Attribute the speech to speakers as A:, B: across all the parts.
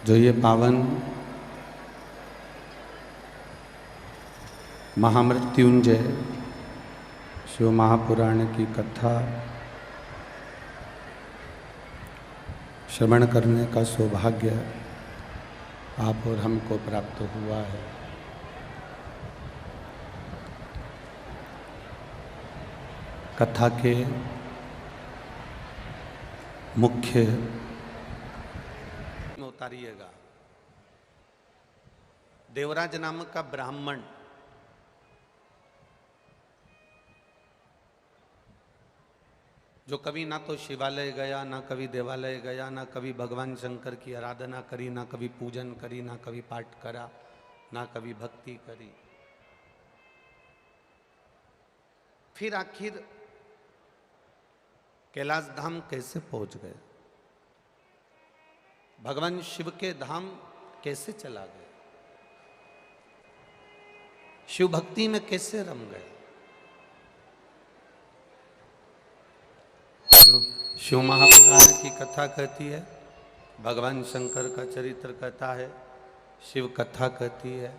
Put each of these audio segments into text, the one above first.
A: जो ये पावन महामृत्युंजय शिव महापुराण की कथा श्रवण करने का सौभाग्य आप और हमको प्राप्त हुआ है। कथा के मुख्य में उतारिएगा। देवराज नामक का ब्राह्मण जो कभी ना तो शिवालय गया, ना कभी देवालय गया, ना कभी भगवान शंकर की आराधना करी, ना कभी पूजन करी, ना कभी पाठ करा, ना कभी भक्ति करी, फिर आखिर कैलाश धाम कैसे पहुंच गए, भगवान शिव के धाम कैसे चला गए, शिव भक्ति में कैसे रम गए। शिव महापुराण की कथा कहती है, भगवान शंकर का चरित्र कहता है, शिव कथा कहती है,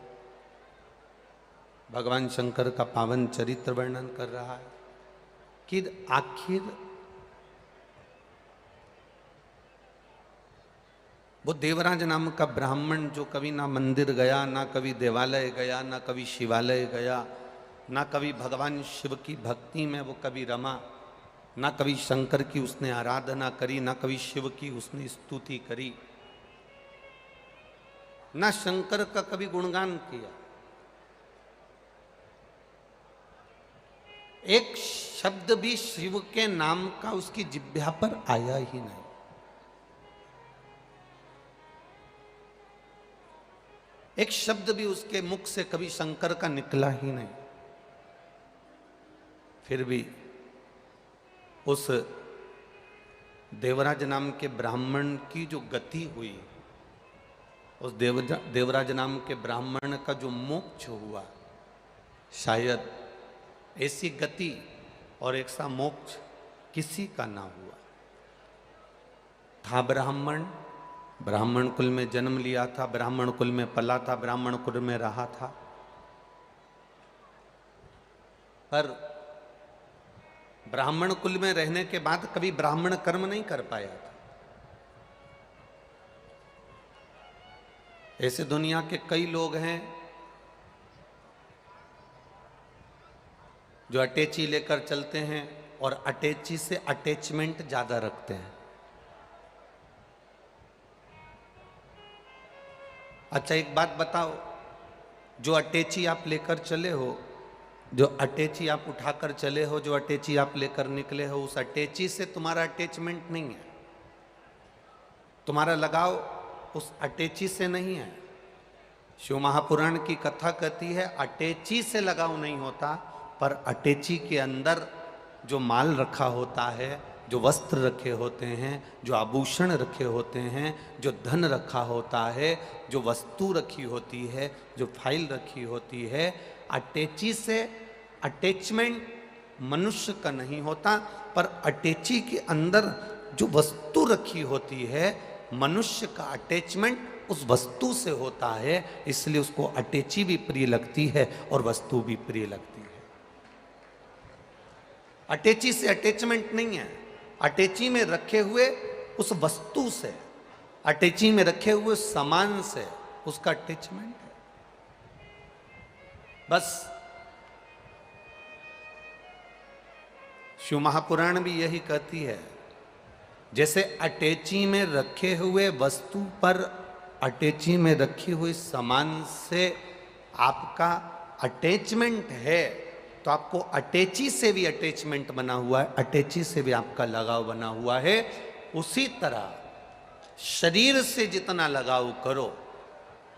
A: भगवान शंकर का पावन चरित्र वर्णन कर रहा है कि आखिर वो देवराज नाम का ब्राह्मण जो कभी ना मंदिर गया, ना कभी देवालय गया, ना कभी शिवालय गया, ना कभी भगवान शिव की भक्ति में वो कभी रमा, ना कभी शंकर की उसने आराधना करी, ना कभी शिव की उसने स्तुति करी, ना शंकर का कभी गुणगान किया, एक शब्द भी शिव के नाम का उसकी जिह्वा पर आया ही नहीं। एक शब्द भी उसके मुख से कभी शंकर का निकला ही नहीं। फिर भी उस देवराज नाम के ब्राह्मण की जो गति हुई, उस देवराज नाम के ब्राह्मण का जो मोक्ष हुआ, शायद ऐसी गति और ऐसा मोक्ष किसी का ना हुआ। था ब्राह्मण कुल में जन्म लिया था, ब्राह्मण कुल में पला था, ब्राह्मण कुल में रहा था, पर ब्राह्मण कुल में रहने के बाद कभी ब्राह्मण कर्म नहीं कर पाया था। ऐसे दुनिया के कई लोग हैं जो अटैची लेकर चलते हैं और अटैची से अटैचमेंट ज्यादा रखते हैं। अच्छा एक बात बताओ, जो अटैची आप लेकर चले हो, जो अटैची आप उठाकर चले हो, जो अटैची आप लेकर निकले हो, उस अटैची से तुम्हारा अटैचमेंट नहीं है, तुम्हारा लगाव उस अटैची से नहीं है। शिव महापुराण की कथा कहती है अटैची से लगाव नहीं होता, पर अटैची के अंदर जो माल रखा होता है, जो वस्त्र रखे होते हैं, जो आभूषण रखे होते हैं, जो धन रखा होता है, जो वस्तु रखी होती है, जो फाइल रखी होती है, अटैची से अटैचमेंट मनुष्य का नहीं होता, पर अटैची के अंदर जो वस्तु रखी होती है, मनुष्य का अटैचमेंट उस वस्तु से होता है, इसलिए उसको अटैची भी प्रिय लगती है और वस्तु भी प्रिय लगती है। अटैची से अटैचमेंट नहीं है, अटैची में रखे हुए उस वस्तु से, अटैची में रखे हुए सामान से उसका अटैचमेंट है। बस शिव महापुराण भी यही कहती है, जैसे अटैची में रखे हुए वस्तु पर, अटैची में रखी हुई सामान से आपका अटैचमेंट है, तो आपको अटैची से भी अटैचमेंट बना हुआ है, अटैची से भी आपका लगाव बना हुआ है। उसी तरह शरीर से जितना लगाव करो,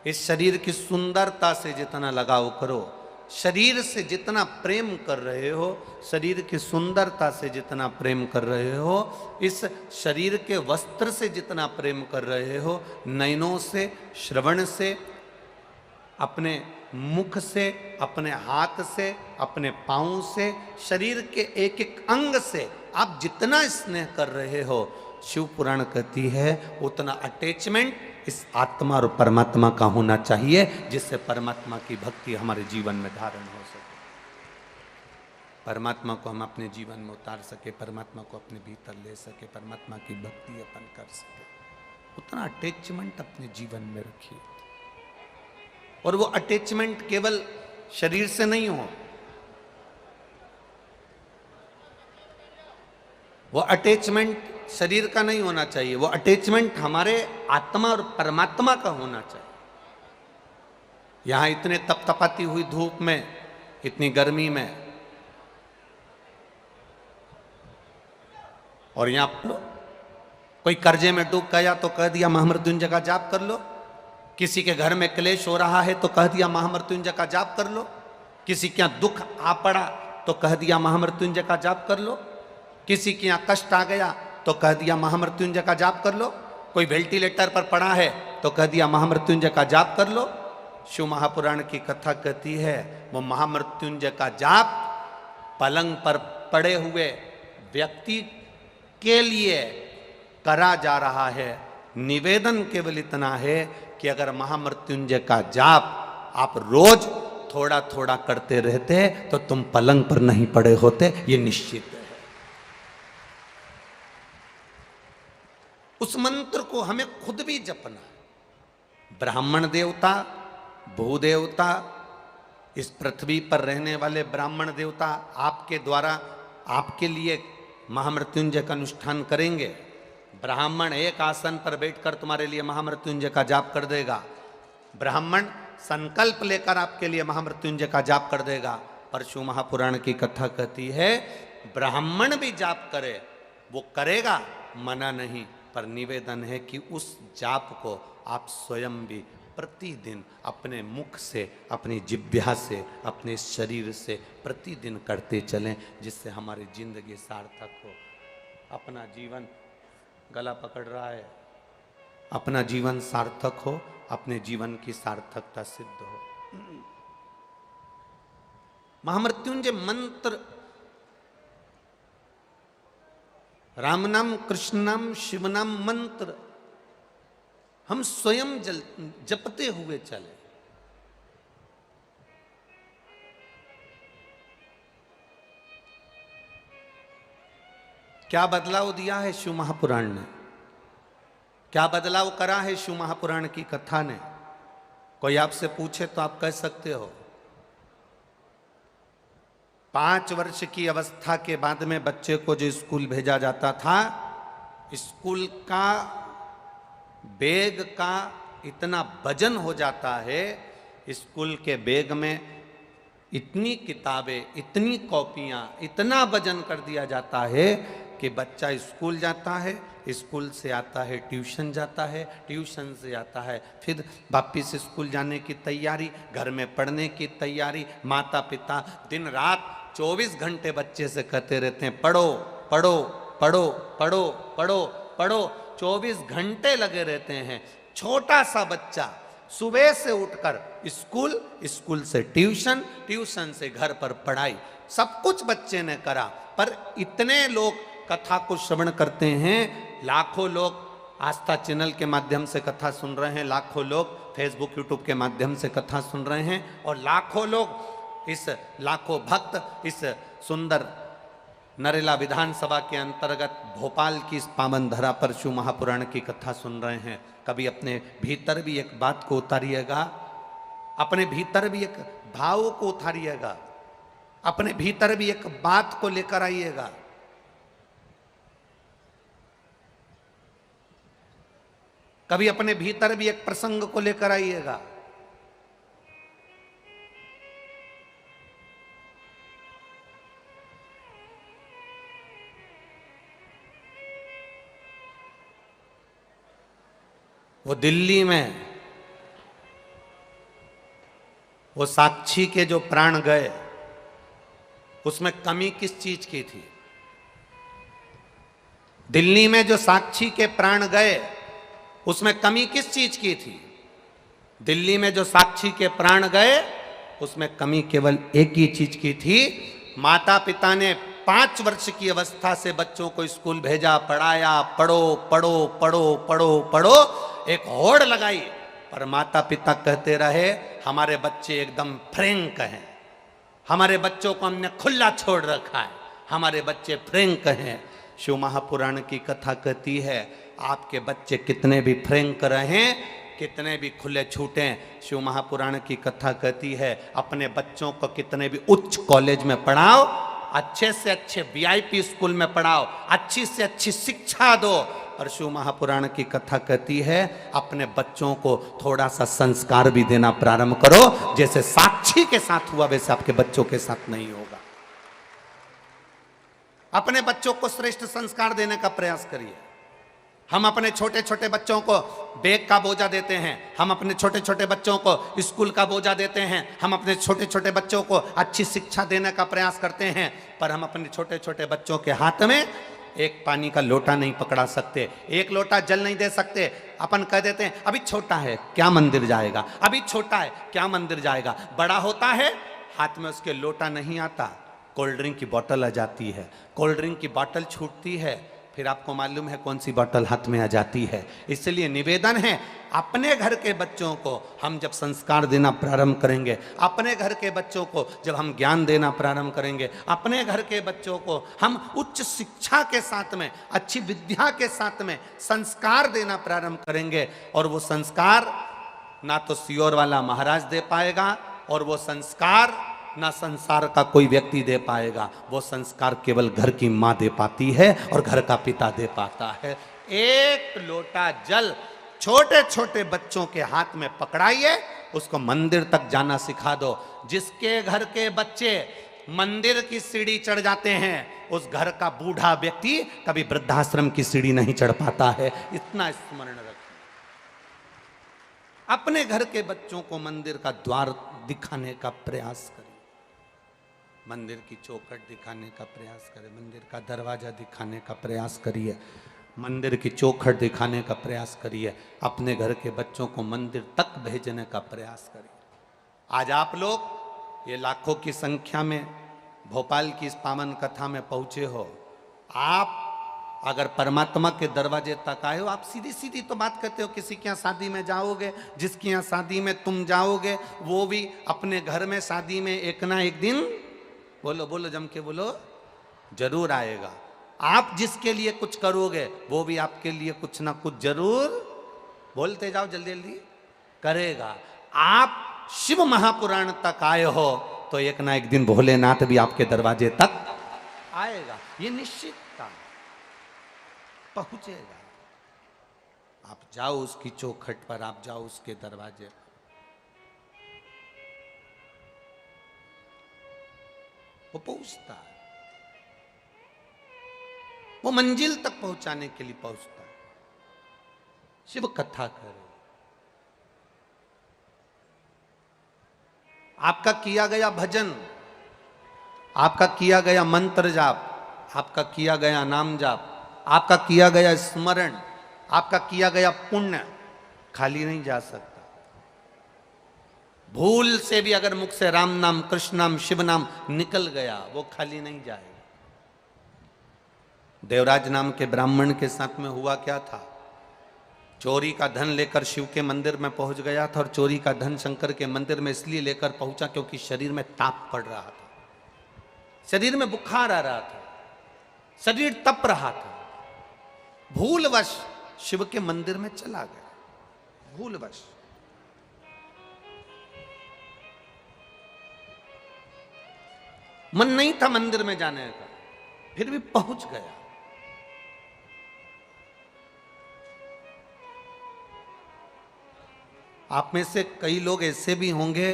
A: इस शरीर की सुंदरता से जितना लगाव करो, शरीर से जितना प्रेम कर रहे हो, शरीर की सुंदरता से जितना प्रेम कर रहे हो, इस शरीर के वस्त्र से जितना प्रेम कर रहे हो, नयनों से, श्रवण से, अपने मुख से, अपने हाथ से, अपने पांव से, शरीर के एक एक अंग से आप जितना स्नेह कर रहे हो, शिव पुराण कहती है उतना अटैचमेंट इस आत्मा और परमात्मा का होना चाहिए, जिससे परमात्मा की भक्ति हमारे जीवन में धारण हो सके, परमात्मा को हम अपने जीवन में उतार सके, परमात्मा को अपने भीतर ले सके, परमात्मा की भक्ति अपन कर सके। उतना अटैचमेंट अपने जीवन में रखिए, और वो अटैचमेंट केवल शरीर से नहीं हो, वो अटैचमेंट शरीर का नहीं होना चाहिए, वो अटैचमेंट हमारे आत्मा और परमात्मा का होना चाहिए। यहां इतने तपतपाती हुई धूप में, इतनी गर्मी में, और यहां कोई कर्जे में डूब गया तो कह दिया महामृत्युंजय का जाप कर लो, किसी के घर में क्लेश हो रहा है तो कह दिया महामृत्युंजय का जाप कर लो, किसी के यहाँ दुख आ पड़ा तो कह दिया महामृत्युंजय का जाप कर लो, किसी के यहाँ कष्ट आ गया तो कह दिया महामृत्युंजय का जाप कर लो, कोई वेंटिलेटर पर पड़ा है तो कह दिया महामृत्युंजय का जाप कर लो। शिव महापुराण की कथा कहती है वो महामृत्युंजय का जाप पलंग पर पड़े हुए व्यक्ति के लिए करा जा रहा है। निवेदन केवल इतना है कि अगर महामृत्युंजय का जाप आप रोज थोड़ा थोड़ा करते रहते तो तुम पलंग पर नहीं पड़े होते, ये निश्चित है। उस मंत्र को हमें खुद भी जपना। ब्राह्मण देवता, भूदेवता, इस पृथ्वी पर रहने वाले ब्राह्मण देवता आपके द्वारा आपके लिए महामृत्युंजय का अनुष्ठान करेंगे। ब्राह्मण एक आसन पर बैठकर तुम्हारे लिए महामृत्युंजय का जाप कर देगा, ब्राह्मण संकल्प लेकर आपके लिए महामृत्युंजय का जाप कर देगा। पर शिव महापुराण की कथा कहती है ब्राह्मण भी जाप करे, वो करेगा, मना नहीं, पर निवेदन है कि उस जाप को आप स्वयं भी प्रतिदिन अपने मुख से, अपनी जिह्वा से, अपने शरीर से प्रतिदिन करते चलें, जिससे हमारी जिंदगी सार्थक हो। अपना जीवन गला पकड़ रहा है, अपना जीवन सार्थक हो, अपने जीवन की सार्थकता सिद्ध हो। महामृत्युंजय मंत्र राम नाम, कृष्ण नाम, शिव नाम मंत्र हम स्वयं जपते हुए चले। क्या बदलाव दिया है शिव महापुराण ने, क्या बदलाव करा है शिव महापुराण की कथा ने? कोई आपसे पूछे तो आप कह सकते हो 5 वर्ष की अवस्था के बाद में बच्चे को जो स्कूल भेजा जाता था, स्कूल का बैग का इतना वजन हो जाता है, स्कूल के बैग में इतनी किताबें, इतनी कॉपियां, इतना वजन कर दिया जाता है कि बच्चा स्कूल जाता है, स्कूल से आता है ट्यूशन जाता है, ट्यूशन से आता है फिर वापिस स्कूल जाने की तैयारी, घर में पढ़ने की तैयारी। माता पिता दिन रात 24 घंटे बच्चे से कहते रहते हैं पढ़ो पढ़ो पढ़ो पढ़ो पढ़ो पढ़ो, 24 घंटे लगे रहते हैं। छोटा सा बच्चा सुबह से उठकर स्कूल, स्कूल से ट्यूशन, ट्यूशन से घर पर पढ़ाई, सब कुछ बच्चे ने करा। पर इतने लोग कथा को श्रवण करते हैं, लाखों लोग आस्था चैनल के माध्यम से कथा सुन रहे हैं, लाखों लोग फेसबुक यूट्यूब के माध्यम से कथा सुन रहे हैं, और लाखों लोग लाखों भक्त इस सुंदर नरेला विधानसभा के अंतर्गत भोपाल की इस पावन धरा पर शिव महापुराण की कथा सुन रहे हैं। कभी अपने भीतर भी एक बात को उतारिएगा, अपने भीतर भी एक भाव को उतारिएगा, अपने भीतर भी एक बात को लेकर आइएगा। कभी अपने भीतर भी एक प्रसंग को लेकर आइएगा। वो दिल्ली में वो साक्षी के जो प्राण गए, उसमें कमी किस चीज की थी? दिल्ली में जो साक्षी के प्राण गए, उसमें कमी किस चीज की थी? दिल्ली में जो साक्षी के प्राण गए, उसमें कमी केवल एक ही चीज की थी। माता पिता ने 5 वर्ष की अवस्था से बच्चों को स्कूल भेजा, पढ़ाया, पढ़ो पढ़ो पढ़ो पढ़ो पढ़ो, एक होड़ लगाई, पर माता पिता कहते रहे हमारे बच्चे एकदम फ्रैंक हैं, हमारे बच्चों को हमने खुला छोड़ रखा है, हमारे बच्चे फ्रैंक हैं। शिव महापुराण की कथा कहती है आपके बच्चे कितने भी फ्रैंक रहें, कितने भी खुले छूटें, शिव महापुराण की कथा कहती है अपने बच्चों को कितने भी उच्च कॉलेज में पढ़ाओ, अच्छे से अच्छे वीआईपी स्कूल में पढ़ाओ, अच्छी से अच्छी शिक्षा दो, और शिव महापुराण की कथा कहती है अपने बच्चों को थोड़ा सा संस्कार भी देना प्रारंभ करो, जैसे साक्षी के साथ हुआ वैसे आपके बच्चों के साथ नहीं होगा। अपने बच्चों को श्रेष्ठ संस्कार देने का प्रयास करिए। हम अपने छोटे छोटे बच्चों को बैग का बोझा देते हैं, हम अपने छोटे छोटे बच्चों को स्कूल का बोझा देते हैं, हम अपने छोटे छोटे बच्चों को अच्छी शिक्षा देने का प्रयास करते हैं, पर हम अपने छोटे छोटे बच्चों के हाथ में एक पानी का लोटा नहीं पकड़ा सकते, एक लोटा जल नहीं दे सकते। अपन कह देते हैं अभी छोटा है क्या मंदिर जाएगा, अभी छोटा है क्या मंदिर जाएगा। बड़ा होता है हाथ में उसके लोटा नहीं आता, कोल्ड ड्रिंक की बोतल आ जाती है, कोल्ड ड्रिंक की बोतल छूटती है, फिर आपको मालूम है कौन सी बोतल हाथ में आ जाती है। इसलिए निवेदन है अपने घर के बच्चों को हम जब संस्कार देना प्रारंभ करेंगे, अपने घर के बच्चों को जब हम ज्ञान देना प्रारंभ करेंगे, अपने घर के बच्चों को हम उच्च शिक्षा के साथ में, अच्छी विद्या के साथ में संस्कार देना प्रारंभ करेंगे, और वो संस्कार ना तो सियोर वाला महाराज दे पाएगा, और वो संस्कार ना संसार का कोई व्यक्ति दे पाएगा, वो संस्कार केवल घर की माँ दे पाती है और घर का पिता दे पाता है। एक लोटा जल छोटे छोटे बच्चों के हाथ में पकड़ाइए, उसको मंदिर तक जाना सिखा दो। जिसके घर के बच्चे मंदिर की सीढ़ी चढ़ जाते हैं, उस घर का बूढ़ा व्यक्ति कभी वृद्धाश्रम की सीढ़ी नहीं चढ़ पाता है। इतना स्मरण रखें। अपने घर के बच्चों को मंदिर का द्वार दिखाने का प्रयास करें, मंदिर की चौखट दिखाने का प्रयास करें, मंदिर का दरवाजा दिखाने का प्रयास करिए, मंदिर की चौखट दिखाने का प्रयास करिए, अपने घर के बच्चों को मंदिर तक भेजने का प्रयास करिए। आज आप लोग ये लाखों की संख्या में भोपाल की इस पावन कथा में पहुंचे हो, आप अगर परमात्मा के दरवाजे तक आए हो, आप सीधी सीधी तो बात करते हो, किसी के यहाँ शादी में जाओगे, जिसके यहाँ शादी में तुम जाओगे वो भी अपने घर में शादी में एक ना एक दिन, बोलो बोलो जम के बोलो, जरूर आएगा। आप जिसके लिए कुछ करोगे वो भी आपके लिए कुछ ना कुछ जरूर, बोलते जाओ जल्दी जल्दी, करेगा। आप शिव महापुराण तक आए हो तो एक ना एक दिन भोलेनाथ भी आपके दरवाजे तक आएगा, ये निश्चित पहुंचेगा। आप जाओ उसकी चौखट पर, आप जाओ उसके दरवाजे, वो पहुंचता है, वो मंजिल तक पहुंचाने के लिए पहुंचता है। शिव कथा करो, आपका किया गया भजन, आपका किया गया मंत्र जाप, आपका किया गया नाम जाप, आपका किया गया स्मरण, आपका किया गया पुण्य खाली नहीं जा सकता। भूल से भी अगर मुख से राम नाम, कृष्ण नाम, शिव नाम निकल गया, वो खाली नहीं जाएगा। देवराज नाम के ब्राह्मण के साथ में हुआ क्या था, चोरी का धन लेकर शिव के मंदिर में पहुंच गया था, और चोरी का धन शंकर के मंदिर में इसलिए लेकर पहुंचा क्योंकि शरीर में ताप पड़ रहा था, शरीर में बुखार आ रहा था, शरीर तप रहा था। भूलवश शिव के मंदिर में चला गया, भूलवश। मन नहीं था मंदिर में जाने का, फिर भी पहुंच गया। आप में से कई लोग ऐसे भी होंगे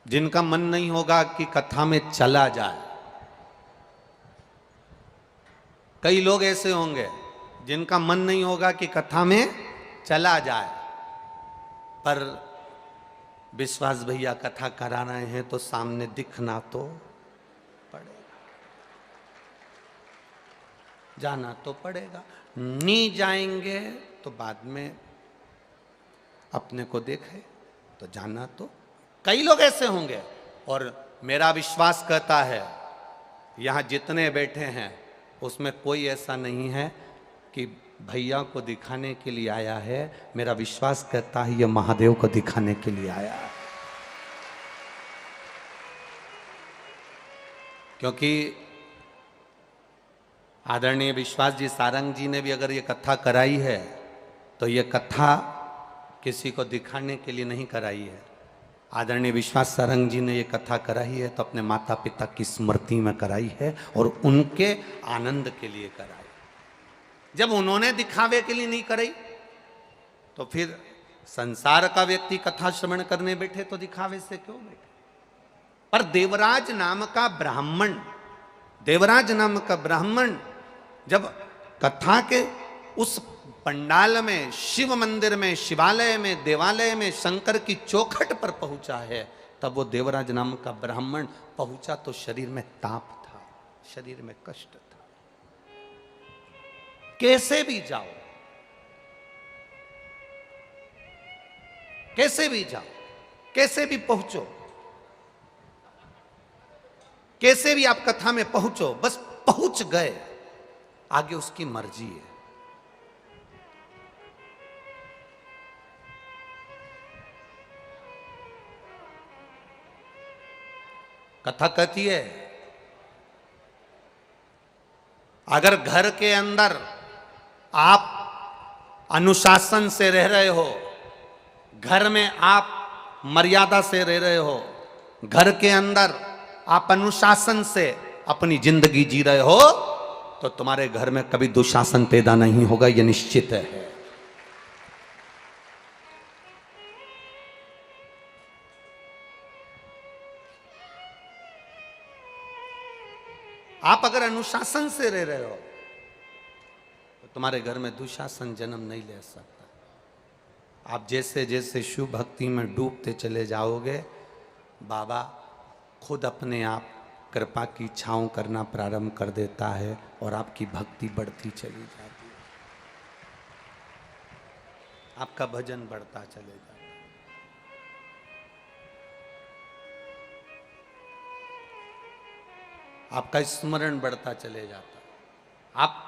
A: जिनका मन नहीं होगा कि कथा में चला जाए, कई लोग ऐसे होंगे जिनका मन नहीं होगा कि कथा में चला जाए, पर विश्वास भैया कथा करा रहे हैं तो सामने दिखना तो पड़ेगा, जाना तो पड़ेगा। नहीं जाएंगे तो बाद में अपने को देखे तो जाना तो। कई लोग ऐसे होंगे और मेरा विश्वास कहता है यहाँ जितने बैठे हैं उसमें कोई ऐसा नहीं है कि भैया को दिखाने के लिए आया है। मेरा विश्वास कहता है ये महादेव को दिखाने के लिए आया है। क्योंकि आदरणीय विश्वास जी सारंग जी ने भी अगर ये कथा कराई है तो ये कथा किसी को दिखाने के लिए नहीं कराई है। आदरणीय विश्वास सारंग जी ने ये कथा कराई है तो अपने माता पिता की स्मृति में कराई है और उनके आनंद के लिए कराई। जब उन्होंने दिखावे के लिए नहीं कराई तो फिर संसार का व्यक्ति कथा श्रवण करने बैठे तो दिखावे से क्यों बैठे। पर देवराज नाम का ब्राह्मण जब कथा के उस पंडाल में, शिव मंदिर में, शिवालय में, देवालय में शंकर की चौखट पर पहुंचा है, तब वो देवराज नाम का ब्राह्मण पहुंचा तो शरीर में ताप था, शरीर में कष्ट था। कैसे भी जाओ, कैसे भी जाओ, कैसे भी पहुंचो, कैसे भी आप कथा में पहुंचो, बस पहुंच गए, आगे उसकी मर्जी है। कथा कहती है अगर घर के अंदर आप अनुशासन से रह रहे हो, घर में आप मर्यादा से रह रहे हो, घर के अंदर आप अनुशासन से अपनी जिंदगी जी रहे हो, तो तुम्हारे घर में कभी दुशासन पैदा नहीं होगा, यह निश्चित है। आप अगर अनुशासन से रह रहे हो तो तुम्हारे घर में दुशासन जन्म नहीं ले सकता। आप जैसे जैसे शिव भक्ति में डूबते चले जाओगे, बाबा खुद अपने आप कृपा की छांव करना प्रारंभ कर देता है और आपकी भक्ति बढ़ती चली जाती है, आपका भजन बढ़ता चले जाता है। आपका स्मरण बढ़ता चले जाता। आप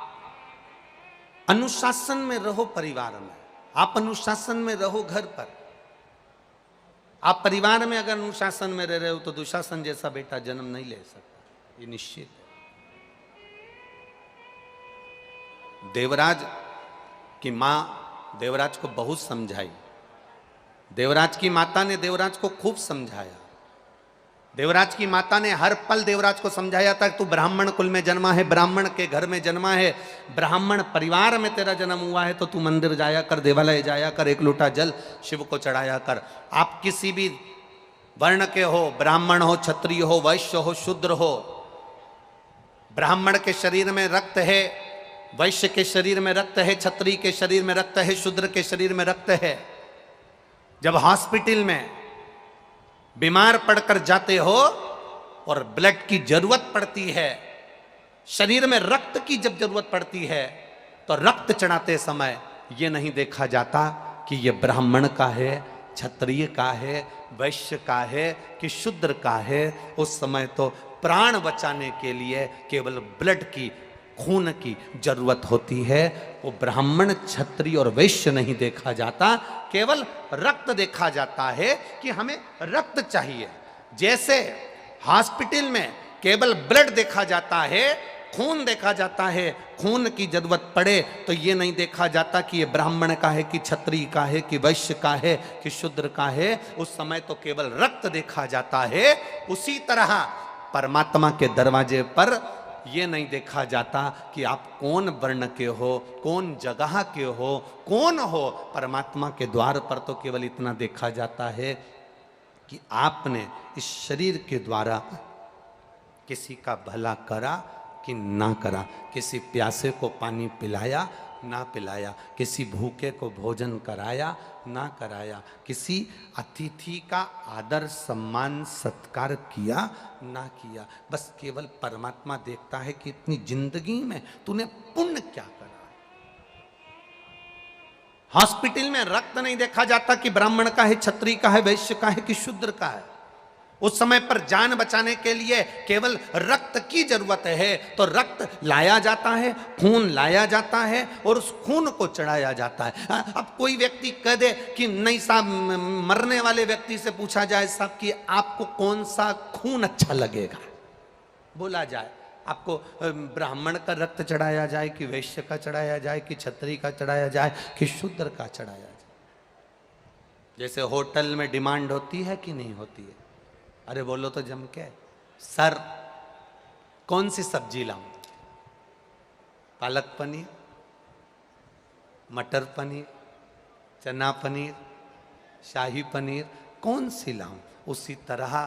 A: अनुशासन में रहो, परिवार में आप अनुशासन में रहो, घर पर आप परिवार में अगर अनुशासन में रह रहे हो तो दुशासन जैसा बेटा जन्म नहीं ले सकता, ये निश्चित है। देवराज की मां देवराज को बहुत समझाई, देवराज की माता ने देवराज को खूब समझाया। देवराज की माता ने हर पल देवराज को समझाया था कि तू ब्राह्मण कुल में जन्मा है, ब्राह्मण के घर में जन्मा है, ब्राह्मण परिवार में तेरा जन्म हुआ है, तो तू मंदिर जाया कर, देवालय जाया कर, एक लोटा जल शिव को चढ़ाया कर। आप किसी भी वर्ण के हो, ब्राह्मण हो, क्षत्रिय हो, वैश्य हो, शूद्र हो, ब्राह्मण के शरीर में रक्त है, वैश्य के शरीर में रक्त है, क्षत्रिय के शरीर में रक्त है, शूद्र के शरीर में रक्त है। जब हॉस्पिटल में बीमार पड़कर जाते हो और ब्लड की जरूरत पड़ती है, शरीर में रक्त की जब जरूरत पड़ती है, तो रक्त चढ़ाते समय यह नहीं देखा जाता कि यह ब्राह्मण का है, क्षत्रिय का है, वैश्य का है कि शूद्र का है। उस समय तो प्राण बचाने के लिए केवल ब्लड की, खून की जरूरत होती है। वो ब्राह्मण, क्षत्रिय और वैश्य नहीं देखा जाता, केवल रक्त देखा जाता है कि हमें रक्त चाहिए। जैसे हॉस्पिटल में केवल ब्लड देखा जाता है, खून देखा जाता है, खून की जरूरत पड़े तो ये नहीं देखा जाता कि ये ब्राह्मण का है कि क्षत्रिय का है कि वैश्य का है कि शूद्र का है। उस समय तो केवल रक्त देखा जाता है। उसी तरह परमात्मा के दरवाजे पर ये नहीं देखा जाता कि आप कौन वर्ण के हो, कौन जगह के हो, कौन हो। परमात्मा के द्वार पर तो केवल इतना देखा जाता है कि आपने इस शरीर के द्वारा किसी का भला करा कि ना करा, किसी प्यासे को पानी पिलाया ना पिलाया, किसी भूखे को भोजन कराया ना कराया, किसी अतिथि का आदर सम्मान सत्कार किया ना किया। बस केवल परमात्मा देखता है कि इतनी जिंदगी में तूने पुण्य क्या करा। हॉस्पिटल में रक्त नहीं देखा जाता कि ब्राह्मण का है, क्षत्रिय का है, वैश्य का है कि शूद्र का है। उस समय पर जान बचाने के लिए केवल रक्त की जरूरत है, तो रक्त लाया जाता है, खून लाया जाता है और उस खून को चढ़ाया जाता है। अब कोई व्यक्ति कह दे कि नहीं साहब, मरने वाले व्यक्ति से पूछा जाए साहब कि आपको कौन सा खून अच्छा लगेगा, बोला जाए आपको ब्राह्मण का रक्त चढ़ाया जाए कि वैश्य का चढ़ाया जाए कि क्षत्रिय का चढ़ाया जाए कि शूद्र का चढ़ाया जाए। जैसे होटल में डिमांड होती है कि नहीं होती है, अरे बोलो तो जम के, सर कौन सी सब्जी लाऊं, पालक पनीर, मटर पनीर, चना पनीर, शाही पनीर, कौन सी लाऊं। उसी तरह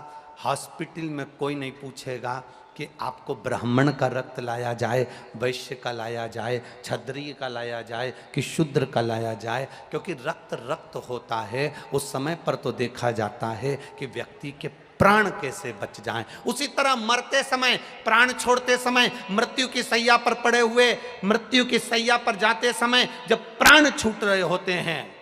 A: हॉस्पिटल में कोई नहीं पूछेगा कि आपको ब्राह्मण का रक्त लाया जाए, वैश्य का लाया जाए, क्षत्रिय का लाया जाए कि शूद्र का लाया जाए, क्योंकि रक्त रक्त होता है। उस समय पर तो देखा जाता है कि व्यक्ति के प्राण कैसे बच जाएं। उसी तरह मरते समय, प्राण छोड़ते समय, मृत्यु की सैया पर पड़े हुए, मृत्यु की सैया पर जाते समय जब प्राण छूट रहे होते हैं,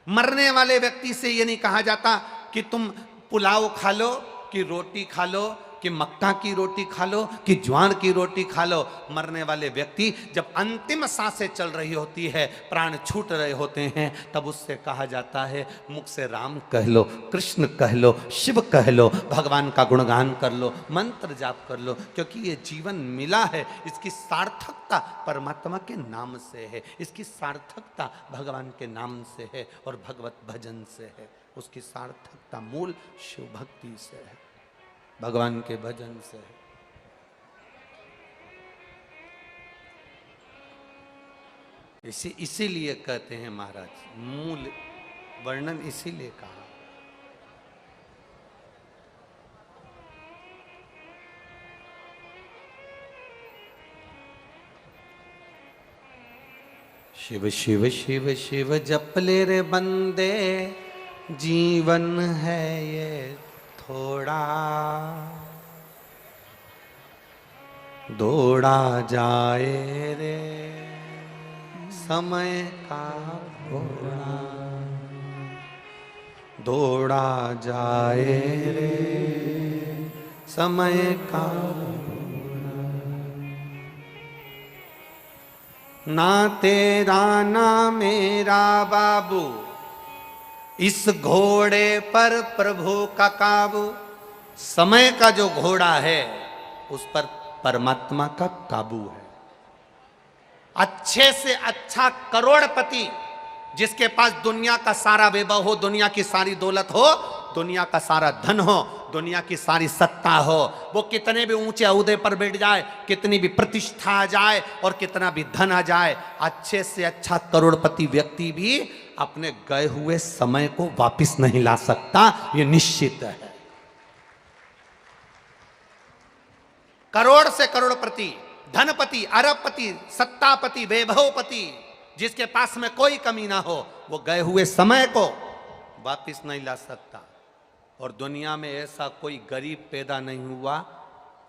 A: मरने वाले व्यक्ति से यह नहीं कहा जाता कि तुम पुलाव खा लो कि रोटी खा लो कि मक्का की रोटी खा लो कि ज्वार की रोटी खा लो। मरने वाले व्यक्ति जब अंतिम सांसें चल रही होती है, प्राण छूट रहे होते हैं, तब उससे कहा जाता है मुख से राम कह लो, कृष्ण कह लो, शिव कह लो, भगवान का गुणगान कर लो, मंत्र जाप कर लो, क्योंकि ये जीवन मिला है, इसकी सार्थकता परमात्मा के नाम से है, इसकी सार्थकता भगवान के नाम से है और भगवत भजन से है। उसकी सार्थकता मूल शिव भक्ति से है, भगवान के भजन से है। इसीलिए कहते हैं महाराज, मूल वर्णन इसीलिए कहा। शिव शिव शिव शिव जप ले रे बंदे, जीवन है ये थोड़ा, दौड़ा जाए रे समय का घोड़ा, दौड़ा जाए रे समय का घोड़ा। ना तेरा ना मेरा बाबू, इस घोड़े पर प्रभु का काबू। समय का जो घोड़ा है उस पर परमात्मा का काबू है। अच्छे से अच्छा करोड़पति जिसके पास दुनिया का सारा वैभव हो, दुनिया की सारी दौलत हो, दुनिया का सारा धन हो, दुनिया की सारी सत्ता हो, वो कितने भी ऊंचे ओहदे पर बैठ जाए, कितनी भी प्रतिष्ठा आ जाए और कितना भी धन आ जाए, अच्छे से अच्छा करोड़पति व्यक्ति भी अपने गए हुए समय को वापस नहीं ला सकता, ये निश्चित है। करोड़ से करोड़पति, धनपति, अरबपति, सत्तापति, वैभवपति, जिसके पास में कोई कमी ना हो, वो गए हुए समय को वापस नहीं ला सकता। और दुनिया में ऐसा कोई गरीब पैदा नहीं हुआ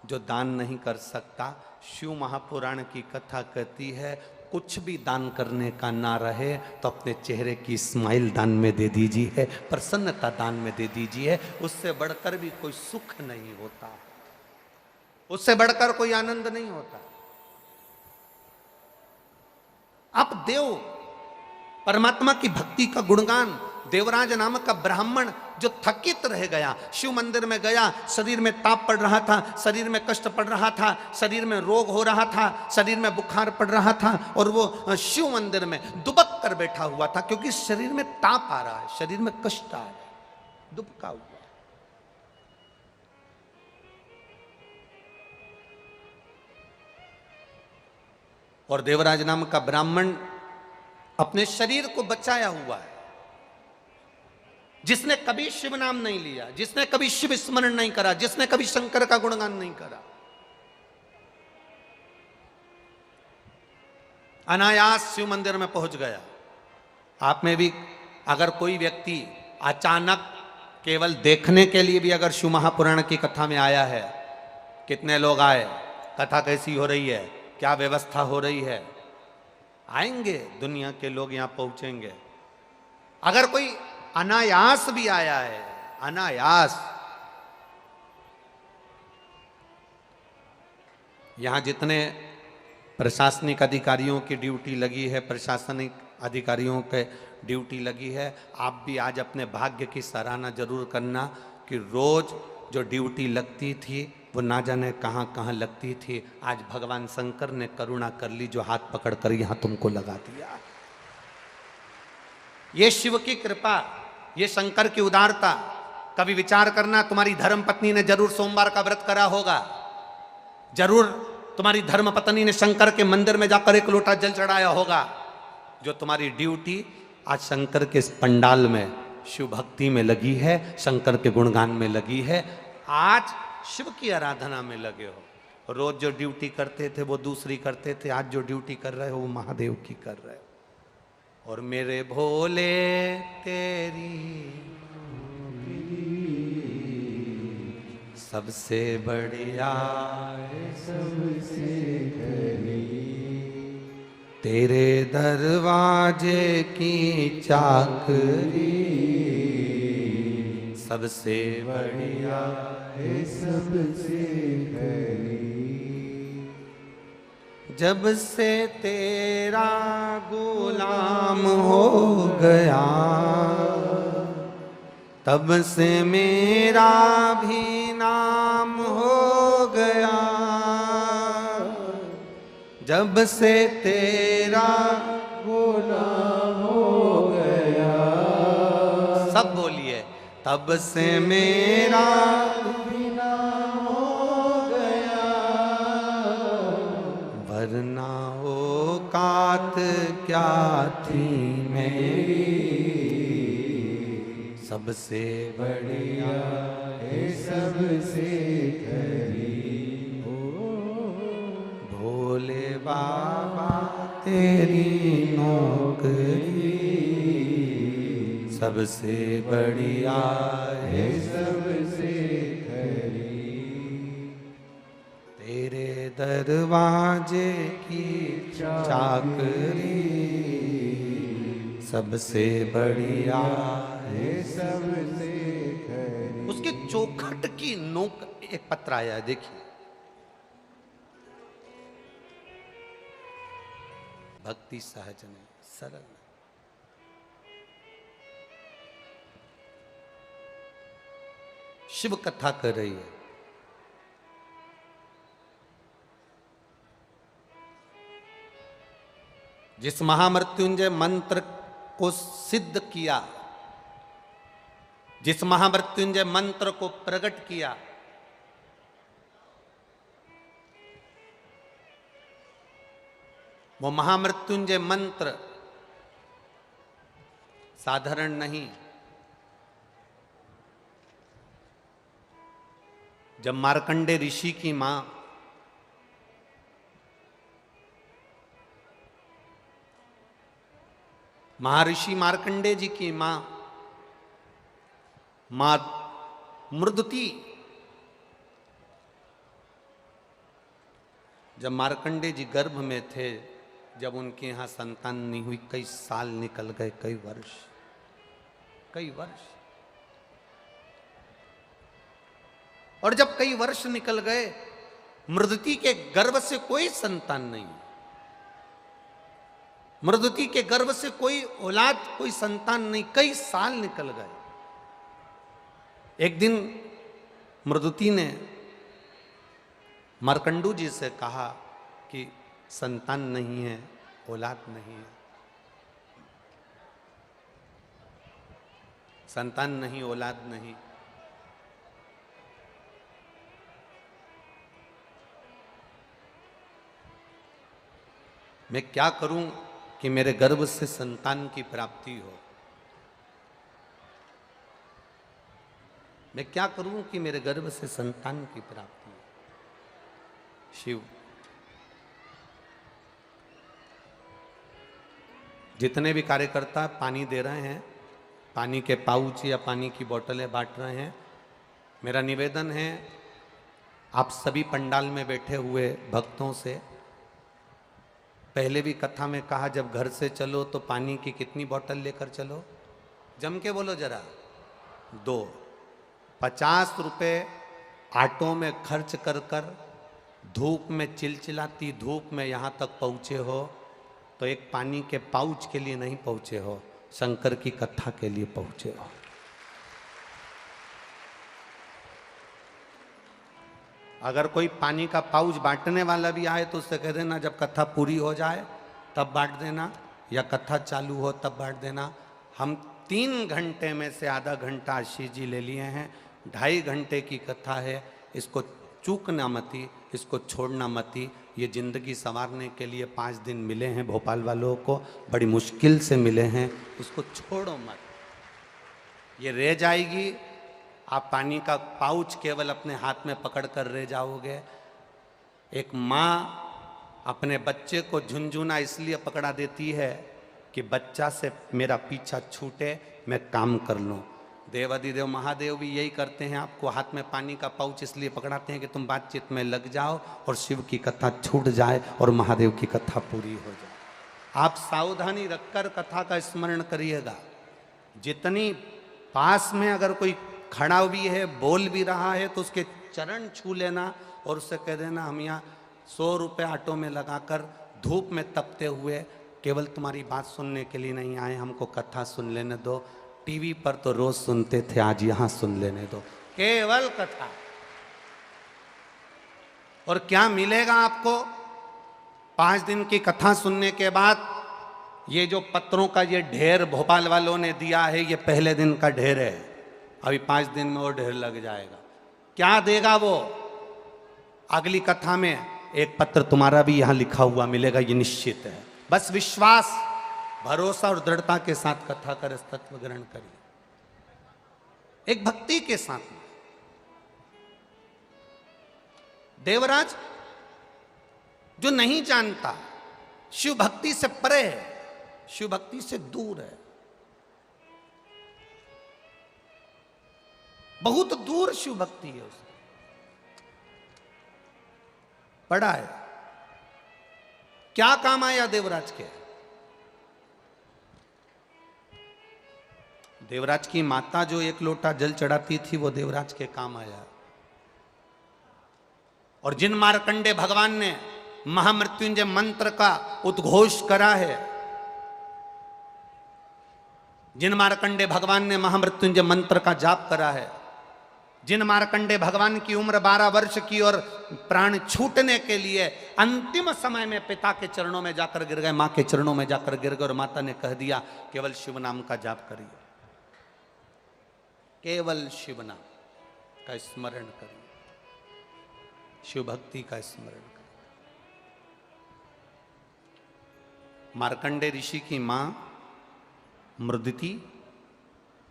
A: जो दान नहीं कर सकता। शिव महापुराण की कथा कहती है, कुछ भी दान करने का ना रहे तो अपने चेहरे की स्माइल दान में दे दीजिए, प्रसन्नता दान में दे दीजिए। उससे बढ़कर भी कोई सुख नहीं होता, उससे बढ़कर कोई आनंद नहीं होता। आप देव परमात्मा की भक्ति का गुणगान, देवराज नामक का ब्राह्मण जो थकित रह गया, शिव मंदिर में गया, शरीर में ताप पड़ रहा था, शरीर में कष्ट पड़ रहा था, शरीर में रोग हो रहा था, शरीर में बुखार पड़ रहा था, और वो शिव मंदिर में दुबक कर बैठा हुआ था, क्योंकि शरीर में ताप आ रहा है, शरीर में कष्ट आ रहा है, दुबका हुआ। और देवराज नाम का ब्राह्मण अपने शरीर को बचाया हुआ है, जिसने कभी शिव नाम नहीं लिया, जिसने कभी शिव स्मरण नहीं करा, जिसने कभी शंकर का गुणगान नहीं करा, अनायास शिव मंदिर में पहुंच गया। आप में भी अगर कोई व्यक्ति अचानक केवल देखने के लिए भी अगर शिव महापुराण की कथा में आया है, कितने लोग आए, कथा कैसी हो रही है, क्या व्यवस्था हो रही है, आएंगे दुनिया के लोग यहां पहुंचेंगे। अगर कोई अनायास भी आया है, अनायास। यहां जितने प्रशासनिक अधिकारियों की ड्यूटी लगी है, प्रशासनिक अधिकारियों के ड्यूटी लगी है, आप भी आज अपने भाग्य की सराहना जरूर करना कि रोज जो ड्यूटी लगती थी वो ना जाने कहाँ कहाँ लगती थी। आज भगवान शंकर ने करुणा कर ली, जो हाथ पकड़कर यहाँ तुमको लगा दिया। ये शिव की कृपा, ये शंकर की उदारता। कभी विचार करना, तुम्हारी धर्म पत्नी ने जरूर सोमवार का व्रत करा होगा, जरूर तुम्हारी धर्म पत्नी ने शंकर के मंदिर में जाकर एक लोटा जल चढ़ाया होगा। जो तुम्हारी ड्यूटी आज शंकर के इस पंडाल में शिव भक्ति में लगी है, शंकर के गुणगान में लगी है, आज शिव की आराधना में लगे हो। रोज जो ड्यूटी करते थे वो दूसरी करते थे, आज जो ड्यूटी कर रहे हो वो महादेव की कर रहे हो। और मेरे भोले तेरी सबसे बढ़िया सबसे घनी, तेरे दरवाजे की चाकरी सबसे बढ़िया है सबसे घनी। जब से तेरा गुलाम हो गया, तब से मेरा भी नाम हो गया। जब से तेरा गुलाम हो गया, सब बोलिए, तब से मेरा भी नाम हो गया। वरना औकात क्या थी मेरी, सबसे बढ़िया है सबसे खरी। भोले बाबा तेरी नौकरी सबसे बढ़िया है सबसे खरी। तेरे दरवाजे की चाकरी सबसे बढ़िया है सबसे खरी। उसके चौखट की नोक एक पत्र आया है, देखिए। भक्ति सहज नहीं, सरल नहीं। शिव कथा कर रही है। जिस महामृत्युंजय मंत्र को सिद्ध किया, जिस महामृत्युंजय मंत्र को प्रकट किया, वो महामृत्युंजय मंत्र साधारण नहीं। जब मार्कंडे ऋषि की मां महर्षि मार्कंडे जी की मां मृदुति, जब मार्कंडे जी गर्भ में थे, जब उनके यहां संतान नहीं हुई, कई साल निकल गए, कई वर्ष। और जब कई वर्ष निकल गए, मृदुति के गर्भ से कोई संतान नहीं, मृदुति के गर्भ से कोई औलाद, कोई संतान नहीं, कई साल निकल गए। एक दिन मृदुति ने मार्कंडू जी से कहा कि संतान नहीं है, औलाद नहीं है, संतान नहीं, औलाद नहीं। मैं क्या करूं कि मेरे गर्भ से संतान की प्राप्ति हो? मैं क्या करूं कि मेरे गर्भ से संतान की प्राप्ति हो? शिव, जितने भी कार्यकर्ता पानी दे रहे हैं, पानी के पाउच या पानी की बोतलें बांट रहे हैं, मेरा निवेदन है आप सभी पंडाल में बैठे हुए भक्तों से, पहले भी कथा में कहा, जब घर से चलो तो पानी की कितनी बोतल लेकर चलो? जम के बोलो जरा, 2। 50 रुपए ऑटो में खर्च कर कर धूप में चिलचिलाती धूप में यहाँ तक पहुँचे हो तो एक पानी के पाउच के लिए नहीं पहुँचे हो, शंकर की कथा के लिए पहुँचे हो। अगर कोई पानी का पाउच बांटने वाला भी आए तो उससे कह देना जब कथा पूरी हो जाए तब बांट देना, या कथा चालू हो तब बांट देना। हम 3 घंटे में से आधा घंटा आशीष जी ले लिए हैं, 2.5 घंटे की कथा है, इसको चूकना मती, इसको छोड़ना मती। ये जिंदगी संवारने के लिए 5 दिन मिले हैं भोपाल वालों को, बड़ी मुश्किल से मिले हैं, इसको छोड़ो मत, ये रह जाएगी। आप पानी का पाउच केवल अपने हाथ में पकड़ कर रह जाओगे। एक माँ अपने बच्चे को झुनझुना इसलिए पकड़ा देती है कि बच्चा से मेरा पीछा छूटे, मैं काम कर लूँ। देवादिदेव महादेव भी यही करते हैं, आपको हाथ में पानी का पाउच इसलिए पकड़ाते हैं कि तुम बातचीत में लग जाओ और शिव की कथा छूट जाए और महादेव की कथा पूरी हो जाए। आप सावधानी रखकर कथा का स्मरण करिएगा। जितनी पास में अगर कोई खड़ा भी है, बोल भी रहा है, तो उसके चरण छू लेना और उससे कह देना हम यहाँ 100 रुपये ऑटो में लगाकर धूप में तपते हुए केवल तुम्हारी बात सुनने के लिए नहीं आए, हमको कथा सुन लेने दो। टीवी पर तो रोज सुनते थे, आज यहाँ सुन लेने दो, केवल कथा। और क्या मिलेगा आपको 5 दिन की कथा सुनने के बाद? ये जो पत्रों का ये ढेर भोपाल वालों ने दिया है, ये पहले दिन का ढेर है, अभी 5 दिन में और ढेर लग जाएगा। क्या देगा वो? अगली कथा में एक पत्र तुम्हारा भी यहां लिखा हुआ मिलेगा, ये निश्चित है। बस विश्वास, भरोसा और दृढ़ता के साथ कथा कर तत्व ग्रहण करिए, एक भक्ति के साथ में। देवराज जो नहीं जानता, शिव भक्ति से परे है, शिव भक्ति से दूर है, बहुत दूर शिव भक्ति है उससे, पड़ा है। क्या काम आया देवराज के? देवराज की माता जो 1 लोटा जल चढ़ाती थी वो देवराज के काम आया। और जिन मार्कंडे भगवान ने महामृत्युंजय मंत्र का उद्घोष करा है, जिन मार्कंडे भगवान ने महामृत्युंजय मंत्र का जाप करा है, जिन मार्कंडे भगवान की उम्र 12 वर्ष की और प्राण छूटने के लिए अंतिम समय में पिता के चरणों में जाकर गिर गए, मां के चरणों में जाकर गिर गए, और माता ने कह दिया केवल शिव नाम का जाप करिए, केवल शिव नाम का स्मरण करिए, शिव भक्ति का स्मरण करिए। मार्कंडे ऋषि की मां मृदिति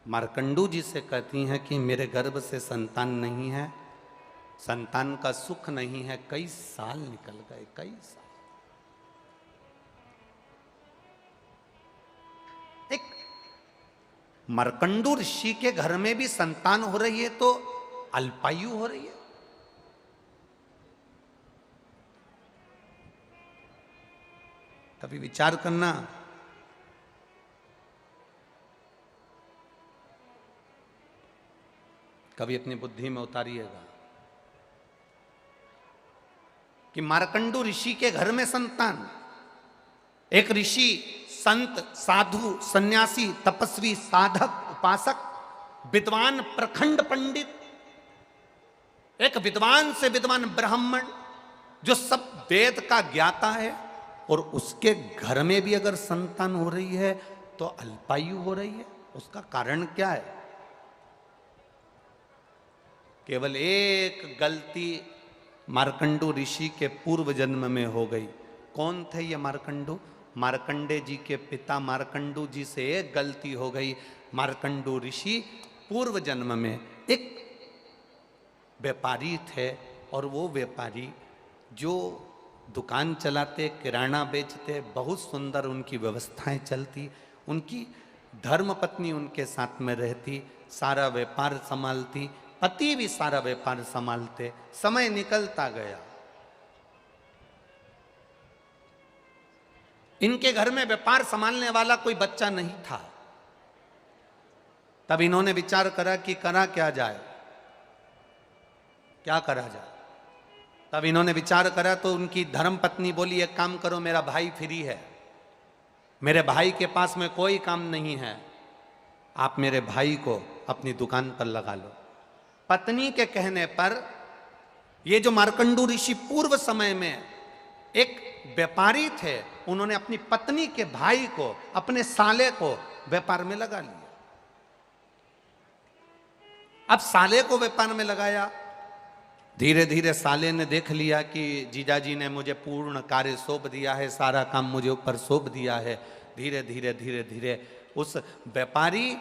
A: मार्कंडू जी से कहती हैं कि मेरे गर्भ से संतान नहीं है, संतान का सुख नहीं है, कई साल निकल गए, कई साल। एक मार्कंडू ऋषि के घर में भी संतान हो रही है तो अल्पायु हो रही है। कभी विचार करना, कभी अपनी बुद्धि में उतारिएगा कि मार्कंडू ऋषि के घर में संतान, एक ऋषि, संत, साधु, सन्यासी, तपस्वी, साधक, उपासक, विद्वान, प्रखंड पंडित, एक विद्वान से विद्वान ब्राह्मण जो सब वेद का ज्ञाता है, और उसके घर में भी अगर संतान हो रही है तो अल्पायु हो रही है। उसका कारण क्या है? केवल एक गलती मार्कंडू ऋषि के पूर्व जन्म में हो गई। कौन थे ये मार्कंडू? मार्कंडे जी के पिता मार्कंडू जी से एक गलती हो गई। मार्कंडू ऋषि पूर्व जन्म में एक व्यापारी थे, और वो व्यापारी जो दुकान चलाते, किराना बेचते, बहुत सुंदर उनकी व्यवस्थाएं चलती, उनकी धर्मपत्नी उनके साथ में रहती, सारा व्यापार संभालती, पति भी सारा व्यापार संभालते। समय निकलता गया, इनके घर में व्यापार संभालने वाला कोई बच्चा नहीं था। तब इन्होंने विचार करा कि करा क्या जाए। क्या करा जाए। तब इन्होंने विचार करा तो उनकी धर्म पत्नी बोली, एक काम करो, मेरा भाई फ्री है, मेरे भाई के पास में कोई काम नहीं है, आप मेरे भाई को अपनी दुकान पर लगा लो। पत्नी के कहने पर ये जो मार्कंडू ऋषि पूर्व समय में एक व्यापारी थे, उन्होंने अपनी पत्नी के भाई को, अपने साले को व्यापार में लगा लिया। अब साले को व्यापार में लगाया, धीरे धीरे साले ने देख लिया कि जीजाजी ने मुझे पूर्ण कार्य सौंप दिया है, सारा काम मुझे ऊपर सौंप दिया है। धीरे धीरे धीरे धीरे उस व्यापारी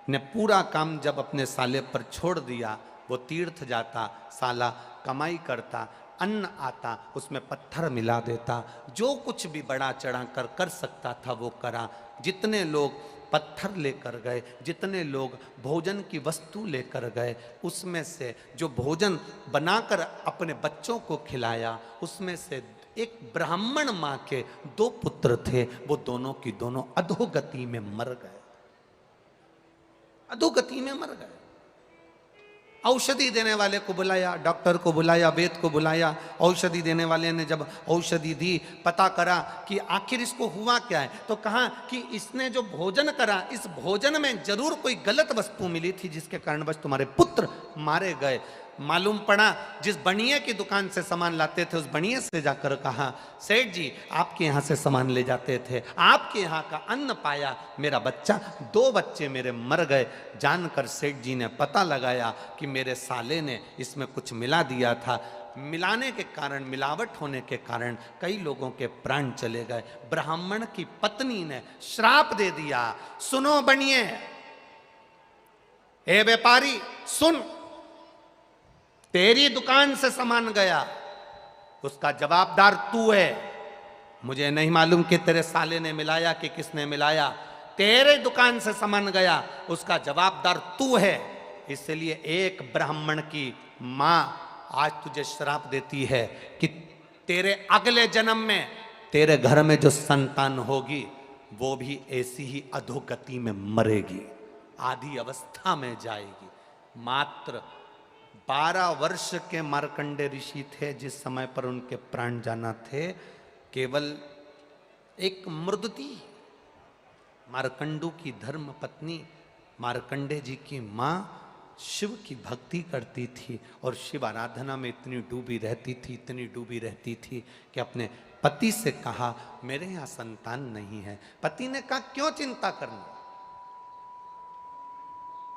A: ने पूरा काम जब अपने साले पर छोड़ दिया, वो तीर्थ जाता, साला कमाई करता, अन्न आता, उसमें पत्थर मिला देता, जो कुछ भी बढ़ा चढ़ा कर कर सकता था वो करा। जितने लोग पत्थर लेकर गए, जितने लोग भोजन की वस्तु लेकर गए, उसमें से जो भोजन बनाकर अपने बच्चों को खिलाया, उसमें से एक ब्राह्मण माँ के 2 पुत्र थे, वो दोनों की दोनों अधोगति में मर गए, अधोगति में मर गए। औषधि देने वाले को बुलाया, डॉक्टर को बुलाया, वैद्य को बुलाया। औषधि देने वाले ने जब औषधि दी, पता करा कि आखिर इसको हुआ क्या है, तो कहा कि इसने जो भोजन करा, इस भोजन में जरूर कोई गलत वस्तु मिली थी, जिसके कारणवश तुम्हारे पुत्र मारे गए। मालूम पड़ा, जिस बनिए की दुकान से सामान लाते थे, उस बनिए से जाकर कहा, सेठ जी आपके यहाँ से सामान ले जाते थे, आपके यहाँ का अन्न पाया, मेरा बच्चा, 2 बच्चे मेरे मर गए। जानकर सेठ जी ने पता लगाया कि मेरे साले ने इसमें कुछ मिला दिया था। मिलाने के कारण, मिलावट होने के कारण कई लोगों के प्राण चले गए। ब्राह्मण की पत्नी ने श्राप दे दिया, सुनो बनिए, हे व्यापारी सुन, तेरी दुकान से सामान गया, उसका जवाबदार तू है। मुझे नहीं मालूम कि तेरे साले ने मिलाया कि किसने मिलाया, तेरे दुकान से सामान गया, उसका जवाबदार तू है। इसलिए एक ब्राह्मण की मां आज तुझे श्राप देती है कि तेरे अगले जन्म में तेरे घर में जो संतान होगी वो भी ऐसी ही अधोगति में मरेगी, आधी अवस्था में जाएगी। मात्र 12 वर्ष के मार्कंडे ऋषि थे जिस समय पर उनके प्राण जाना थे। केवल एक मृदुति, मार्कंडू की धर्म पत्नी, मार्कंडे जी की मां शिव की भक्ति करती थी और शिव आराधना में इतनी डूबी रहती थी, इतनी डूबी रहती थी कि अपने पति से कहा, मेरे यहाँ संतान नहीं है। पति ने कहा, क्यों चिंता करना,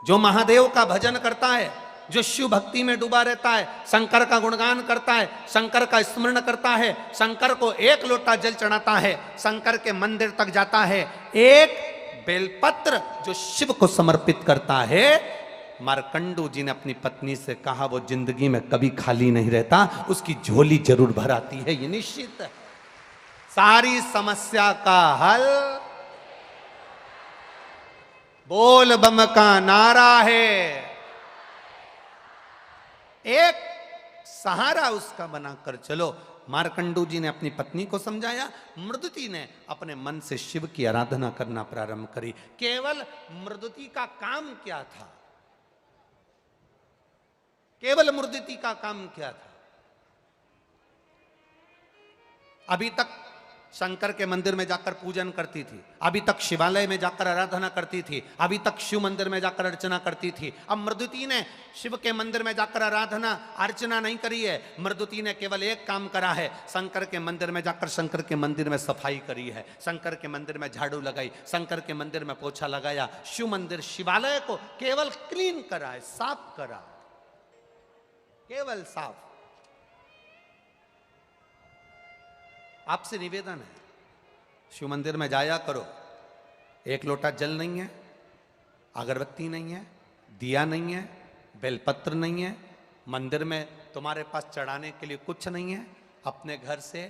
A: जो महादेव का भजन करता है, जो शिव भक्ति में डूबा रहता है, शंकर का गुणगान करता है, शंकर का स्मरण करता है, शंकर को 1 लोटा जल चढ़ाता है, शंकर के मंदिर तक जाता है, 1 बेलपत्र जो शिव को समर्पित करता है। मार्कंडू जी ने अपनी पत्नी से कहा, वो जिंदगी में कभी खाली नहीं रहता, उसकी झोली जरूर भर आती है, ये निश्चित है। सारी समस्या का हल बोल बम का नारा है। एक सहारा उसका बनाकर चलो। मार्कंडू जी ने अपनी पत्नी को समझाया, मृदुति ने अपने मन से शिव की आराधना करना प्रारंभ करी। केवल मृदुति का काम क्या था, केवल मृदुति का काम क्या था? अभी तक शंकर के मंदिर में जाकर पूजन करती थी, अभी तक शिवालय में जाकर आराधना करती थी, अभी तक शिव मंदिर में जाकर अर्चना करती थी। अब मृदुति ने शिव के मंदिर में जाकर आराधना अर्चना नहीं करी है, मृदुति ने केवल एक काम करा है, शंकर के मंदिर में जाकर शंकर के मंदिर में सफाई करी है, शंकर के मंदिर में झाड़ू लगाई, शंकर के मंदिर में पोछा लगाया, शिव मंदिर शिवालय को केवल क्लीन करा है, साफ करा, केवल साफ। आपसे निवेदन है, शिव मंदिर में जाया करो, 1 लोटा जल नहीं है, अगरबत्ती नहीं है, दिया नहीं है, बेलपत्र नहीं है, मंदिर में तुम्हारे पास चढ़ाने के लिए कुछ नहीं है, अपने घर से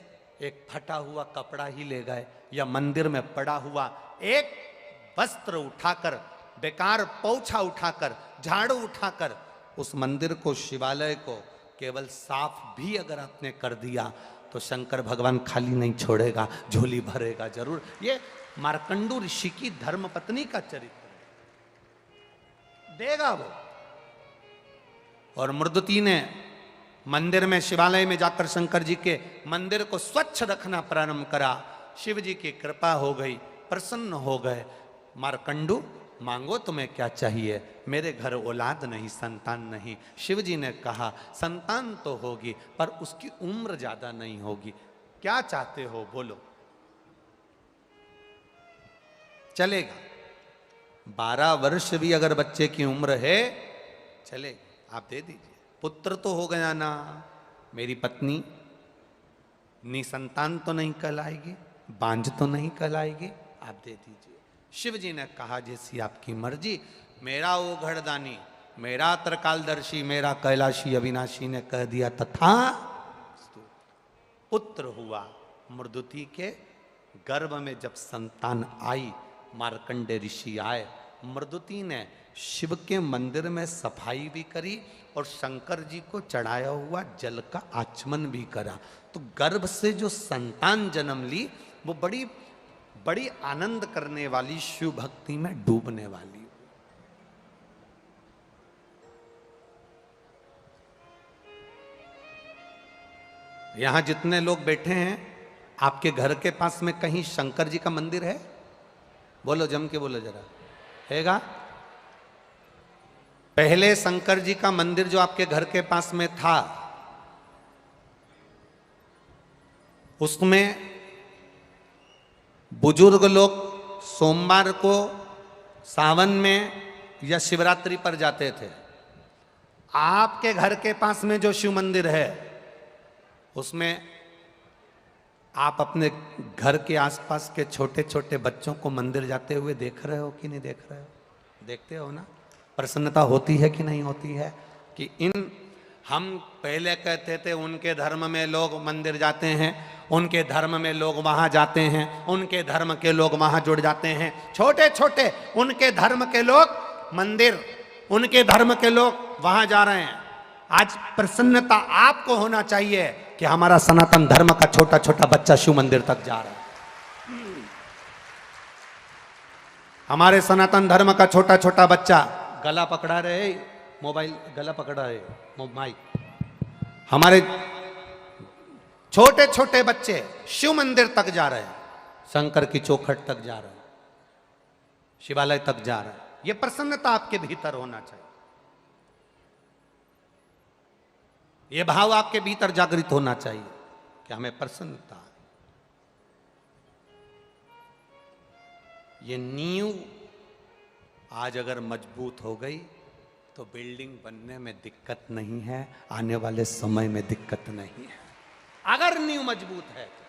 A: एक फटा हुआ कपड़ा ही ले गए या मंदिर में पड़ा हुआ एक वस्त्र उठाकर, बेकार पोछा उठाकर, झाड़ू उठाकर उस मंदिर को, शिवालय को केवल साफ भी अगर आपने कर दिया तो शंकर भगवान खाली नहीं छोड़ेगा, झोली भरेगा जरूर। ये मार्कंडू ऋषि की धर्मपत्नी का चरित्र है, देगा वो। और मृदुति ने मंदिर में, शिवालय में जाकर शंकर जी के मंदिर को स्वच्छ रखना प्रारंभ करा। शिव जी की कृपा हो गई, प्रसन्न हो गए। मार्कंडू, मांगो तुम्हें क्या चाहिए? मेरे घर औलाद नहीं, संतान नहीं। शिव जी ने कहा संतान तो होगी पर उसकी उम्र ज्यादा नहीं होगी। क्या चाहते हो बोलो। चलेगा, 12 वर्ष भी अगर बच्चे की उम्र है चलेगा, आप दे दीजिए। पुत्र तो हो गया ना, मेरी पत्नी निसंतान तो नहीं कहलाएगी, बांझ तो नहीं कहलाएगी, आप दे दीजिए। शिव जी ने कहा जैसी आपकी मर्जी। मेरा वो घड़दानी, मेरा त्रिकालदर्शी, मेरा कैलाशी अविनाशी ने कह दिया तथा। पुत्र हुआ। मृदुति के गर्भ में जब संतान आई, मार्कंडे ऋषि आए, मृदुति ने शिव के मंदिर में सफाई भी करी और शंकर जी को चढ़ाया हुआ जल का आचमन भी करा। तो गर्भ से जो संतान जन्म ली वो बड़ी बड़ी आनंद करने वाली, शिव भक्ति में डूबने वाली। यहां जितने लोग बैठे हैं, आपके घर के पास में कहीं शंकर जी का मंदिर है? बोलो, जम के बोलो जरा, हैगा? पहले शंकर जी का मंदिर जो आपके घर के पास में था, उसमें बुजुर्ग लोग सोमवार को, सावन में या शिवरात्रि पर जाते थे। आपके घर के पास में जो शिव मंदिर है, उसमें आप अपने घर के आसपास के छोटे छोटे बच्चों को मंदिर जाते हुए देख रहे हो कि नहीं देख रहे हो? देखते हो ना? प्रसन्नता होती है कि नहीं होती है? कि इन, हम पहले कहते थे उनके धर्म में लोग मंदिर जाते हैं, उनके धर्म में लोग वहां जाते हैं, उनके धर्म के लोग वहां जुड़ जाते हैं। छोटे छोटे उनके धर्म के लोग मंदिर, उनके धर्म के लोग वहां जा रहे हैं। आज प्रसन्नता आपको होना चाहिए कि हमारा सनातन धर्म का छोटा छोटा बच्चा शिव मंदिर तक जा रहा है। हमारे सनातन धर्म का छोटा छोटा बच्चा गला पकड़ा रहे, मोबाइल गला पकड़ा रहे, माइक। हमारे छोटे छोटे बच्चे शिव मंदिर तक जा रहे हैं, शंकर की चौखट तक जा रहे हैं, शिवालय तक जा रहे हैं। यह प्रसन्नता आपके भीतर होना चाहिए, यह भाव आपके भीतर जागृत होना चाहिए कि हमें प्रसन्नता। ये नींव आज अगर मजबूत हो गई तो बिल्डिंग बनने में दिक्कत नहीं है, आने वाले समय में दिक्कत नहीं है, अगर नींव मजबूत है तो।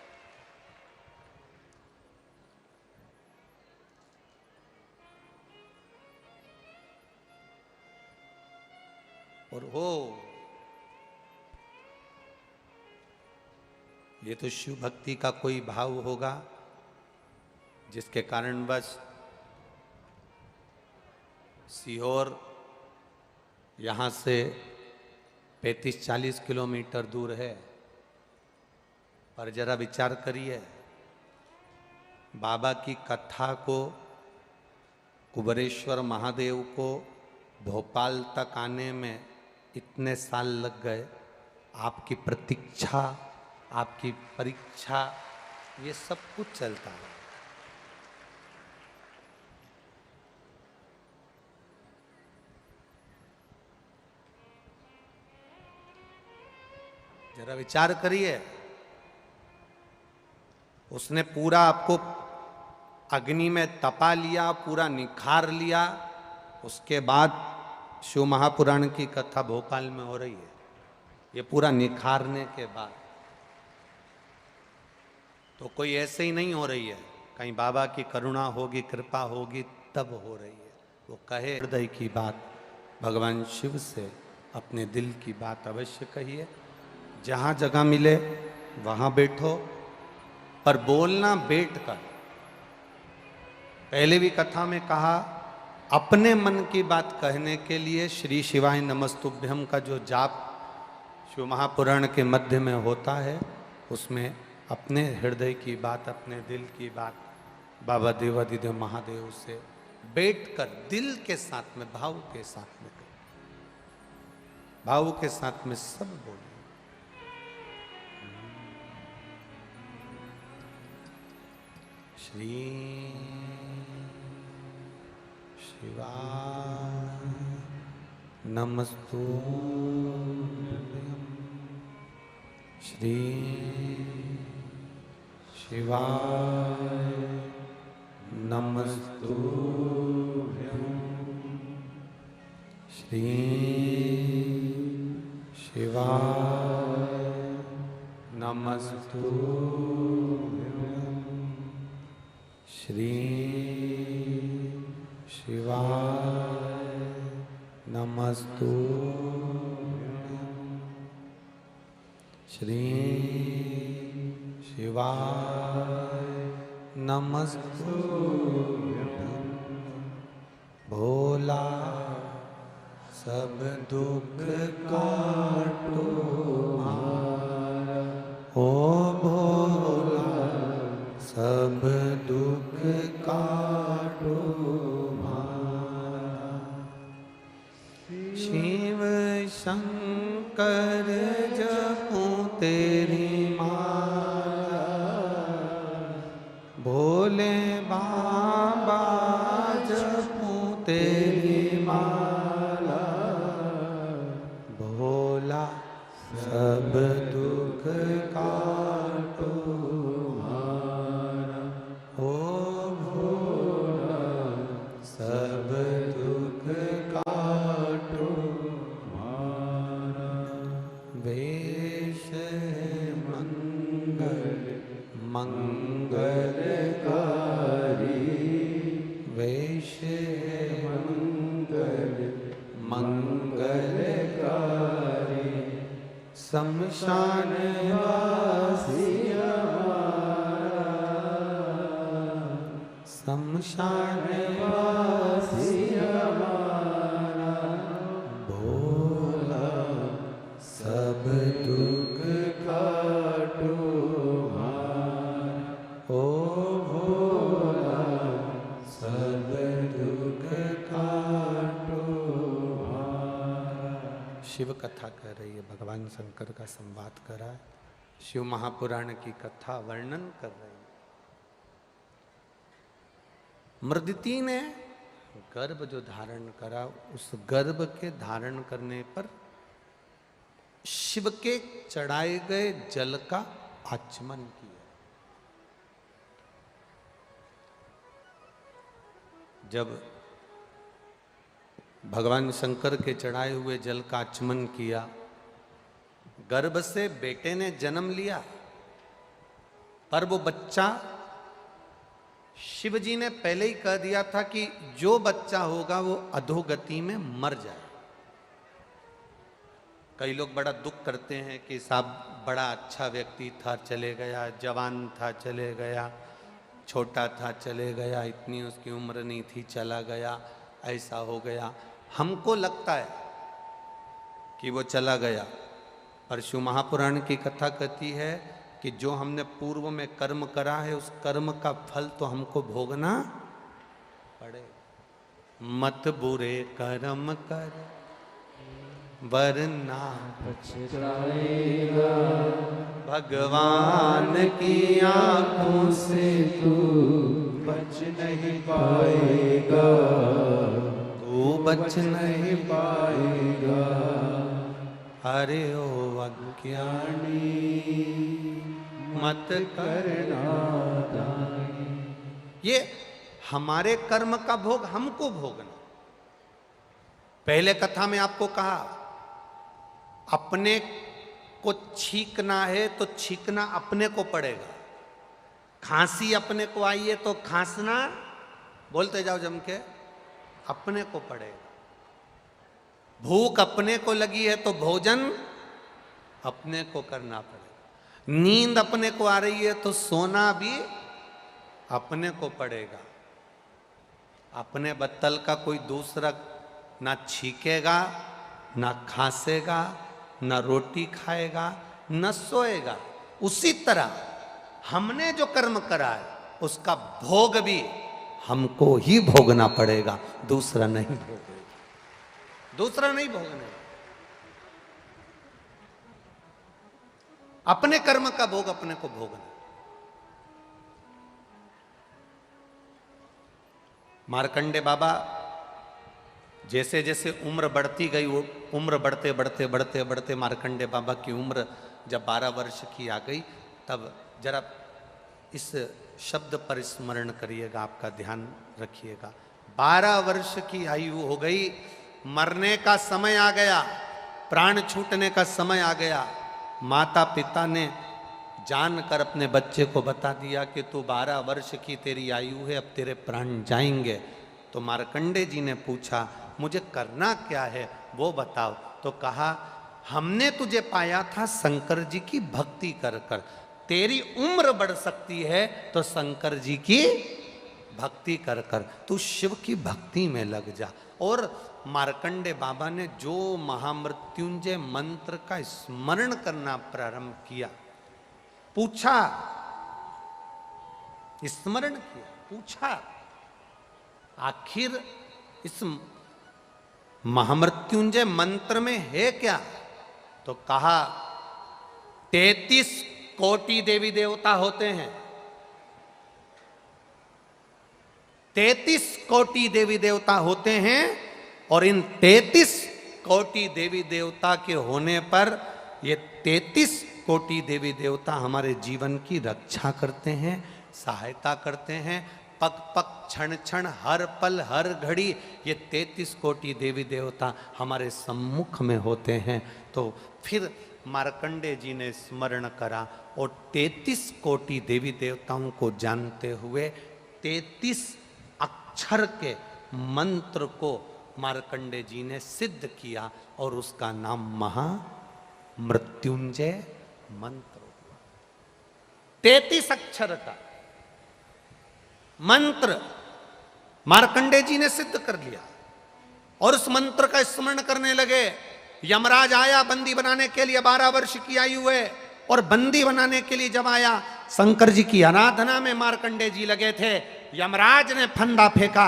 A: और हो, ये तो शिव भक्ति का कोई भाव होगा जिसके कारण बस सीहोर यहाँ से 35-40 किलोमीटर दूर है, पर जरा विचार करिए, बाबा की कथा को, कुबेरेश्वर महादेव को भोपाल तक आने में इतने साल लग गए। आपकी प्रतीक्षा, आपकी परीक्षा, ये सब कुछ चलता है। जरा विचार करिए, उसने पूरा आपको अग्नि में तपा लिया, पूरा निखार लिया, उसके बाद शिव महापुराण की कथा भोपाल में हो रही है। ये पूरा निखारने के बाद तो कोई ऐसे ही नहीं हो रही है, कहीं बाबा की करुणा होगी, कृपा होगी तब हो रही है। वो कहे हृदय की बात, भगवान शिव से अपने दिल की बात अवश्य कहिए। जहाँ जगह मिले वहाँ बैठो, पर बोलना बैठ कर। पहले भी कथा में कहा, अपने मन की बात कहने के लिए श्री शिवाय नमस्तुभ्यम का जो जाप शिव महापुराण के मध्य में होता है, उसमें अपने हृदय की बात, अपने दिल की बात बाबा देवादिदेव महादेव से बैठकर दिल के साथ में, भाव के साथ में, भाव के साथ में सब बोलिए। श्री शिवाय नमस्तुभ्यं। श्री शिवाय नमस्तुभ्यं। श्री शिवाय नमस्तुभ्यं। श्री शिवाय नमस्तुभ्यं। श्री शिवाय नमस्तुभ्यं। भोला सब दुख काटो मारा, ओ भोला सब दुख काटो मारा। शिव शंकर जपूं तेरी माला, भोले बाबा जपूं तेरी माला। भोला सब दुख काटो मारा, ओ भोला सब दुख काटो मारा। वेश मंगल मंगलकारी, वेश मंगल मंगलकारी। शमशान वासी हमारा, शमशान वासी हमारा। भोला सब दुख काटो मारा, ओ भोला सब दुख काटो मारा। शिव कथा कह रही है, भगवान शंकर का संवाद कर रहा है, शिव महापुराण की कथा वर्णन कर रही है। मृदिति ने गर्भ जो धारण करा, उस गर्भ के धारण करने पर शिव के चढ़ाए गए जल का आचमन किया। जब भगवान शंकर के चढ़ाए हुए जल का आचमन किया, गर्भ से बेटे ने जन्म लिया, पर वो बच्चा शिव जी ने पहले ही कह दिया था कि जो बच्चा होगा वो अधोगति में मर जाए। कई लोग बड़ा दुख करते हैं कि साहब बड़ा अच्छा व्यक्ति था चले गया, जवान था चले गया, छोटा था चले गया, इतनी उसकी उम्र नहीं थी चला गया, ऐसा हो गया। हमको लगता है कि वो चला गया, पर शिव महापुराण की कथा कहती है कि जो हमने पूर्व में कर्म करा है उस कर्म का फल तो हमको भोगना पड़ेगा। मत बुरे कर्म कर वरना पछताएगा, भगवान की आंखों से तू बच नहीं पाएगा, तू बच नहीं पाएगा। अरे ओ अज्ञानी मत करना दानी। ये हमारे कर्म का भोग हमको भोगना। पहले कथा में आपको कहा अपने को छींकना है तो छींकना अपने को पड़ेगा। खांसी अपने को आई है तो खांसना, बोलते जाओ जम के, अपने को पड़ेगा। भूख अपने को लगी है तो भोजन अपने को करना पड़ेगा। नींद अपने को आ रही है तो सोना भी अपने को पड़ेगा। अपने बत्तल का कोई दूसरा ना छीकेगा, ना खांसेगा, ना रोटी खाएगा, न सोएगा। उसी तरह हमने जो कर्म करा है उसका भोग भी हमको ही भोगना पड़ेगा, दूसरा नहीं भोगेगा, दूसरा नहीं भोगने। अपने कर्म का भोग अपने को भोगना। मार्कंडे बाबा जैसे जैसे उम्र बढ़ती गई, वो उम्र बढ़ते बढ़ते बढ़ते बढ़ते मार्कंडे बाबा की उम्र जब 12 वर्ष की आ गई, तब जरा इस शब्द पर स्मरण करिएगा, आपका ध्यान रखिएगा। 12 वर्ष की आयु हो गई, मरने का समय आ गया, प्राण छूटने का समय आ गया। माता पिता ने जानकर अपने बच्चे को बता दिया कि तू 12 वर्ष की तेरी आयु है, अब तेरे प्राण जाएंगे। तो मार्कंडे जी ने पूछा मुझे करना क्या है वो बताओ। तो कहा हमने तुझे पाया था शंकर जी की भक्ति कर कर, तेरी उम्र बढ़ सकती है तो शंकर जी की भक्ति कर कर, तू शिव की भक्ति में लग जा। और मार्कंडे बाबा ने जो महामृत्युंजय मंत्र का स्मरण करना प्रारंभ किया, पूछा, स्मरण किया, पूछा आखिर इस महामृत्युंजय मंत्र में है क्या। तो कहा 33 कोटि देवी देवता होते हैं, 33 कोटि देवी देवता होते हैं, और इन 33 कोटि देवी देवता के होने पर ये 33 कोटि देवी देवता हमारे जीवन की रक्षा करते हैं, सहायता करते हैं। पग पग क्षण क्षण हर पल हर घड़ी ये 33 कोटि देवी देवता हमारे सम्मुख में होते हैं। तो फिर मार्कंडे जी ने स्मरण करा और 33 कोटि देवी देवताओं को जानते हुए 33 अक्षर के मंत्र को मार्कंडे जी ने सिद्ध किया और उसका नाम महामृत्युंजय मंत्र हुआ। 33 अक्षर का मंत्र मार्कंडे जी ने सिद्ध कर लिया और उस मंत्र का स्मरण करने लगे। यमराज आया बंदी बनाने के लिए, 12 वर्ष की आयु है, और बंदी बनाने के लिए जब आया, शंकर जी की आराधना में मार्कंडे जी लगे थे। यमराज ने फंदा फेंका,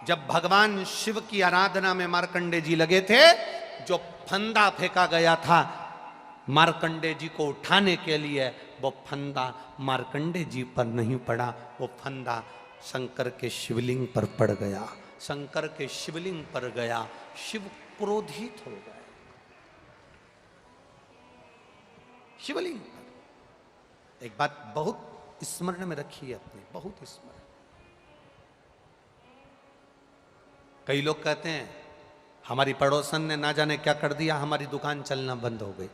A: जब भगवान शिव की आराधना में मार्कंडे जी लगे थे, जो फंदा फेंका गया था मार्कंडे जी को उठाने के लिए, वो फंदा मार्कंडे जी पर नहीं पड़ा, वो फंदा शंकर के शिवलिंग पर पड़ गया। शंकर के शिवलिंग पर गया, शिव क्रोधित हो गए शिवलिंग पर। एक बात बहुत स्मरण में रखिए अपने, बहुत स्मरण। कई लोग कहते हैं हमारी पड़ोसन ने ना जाने क्या कर दिया, हमारी दुकान चलना बंद हो गई।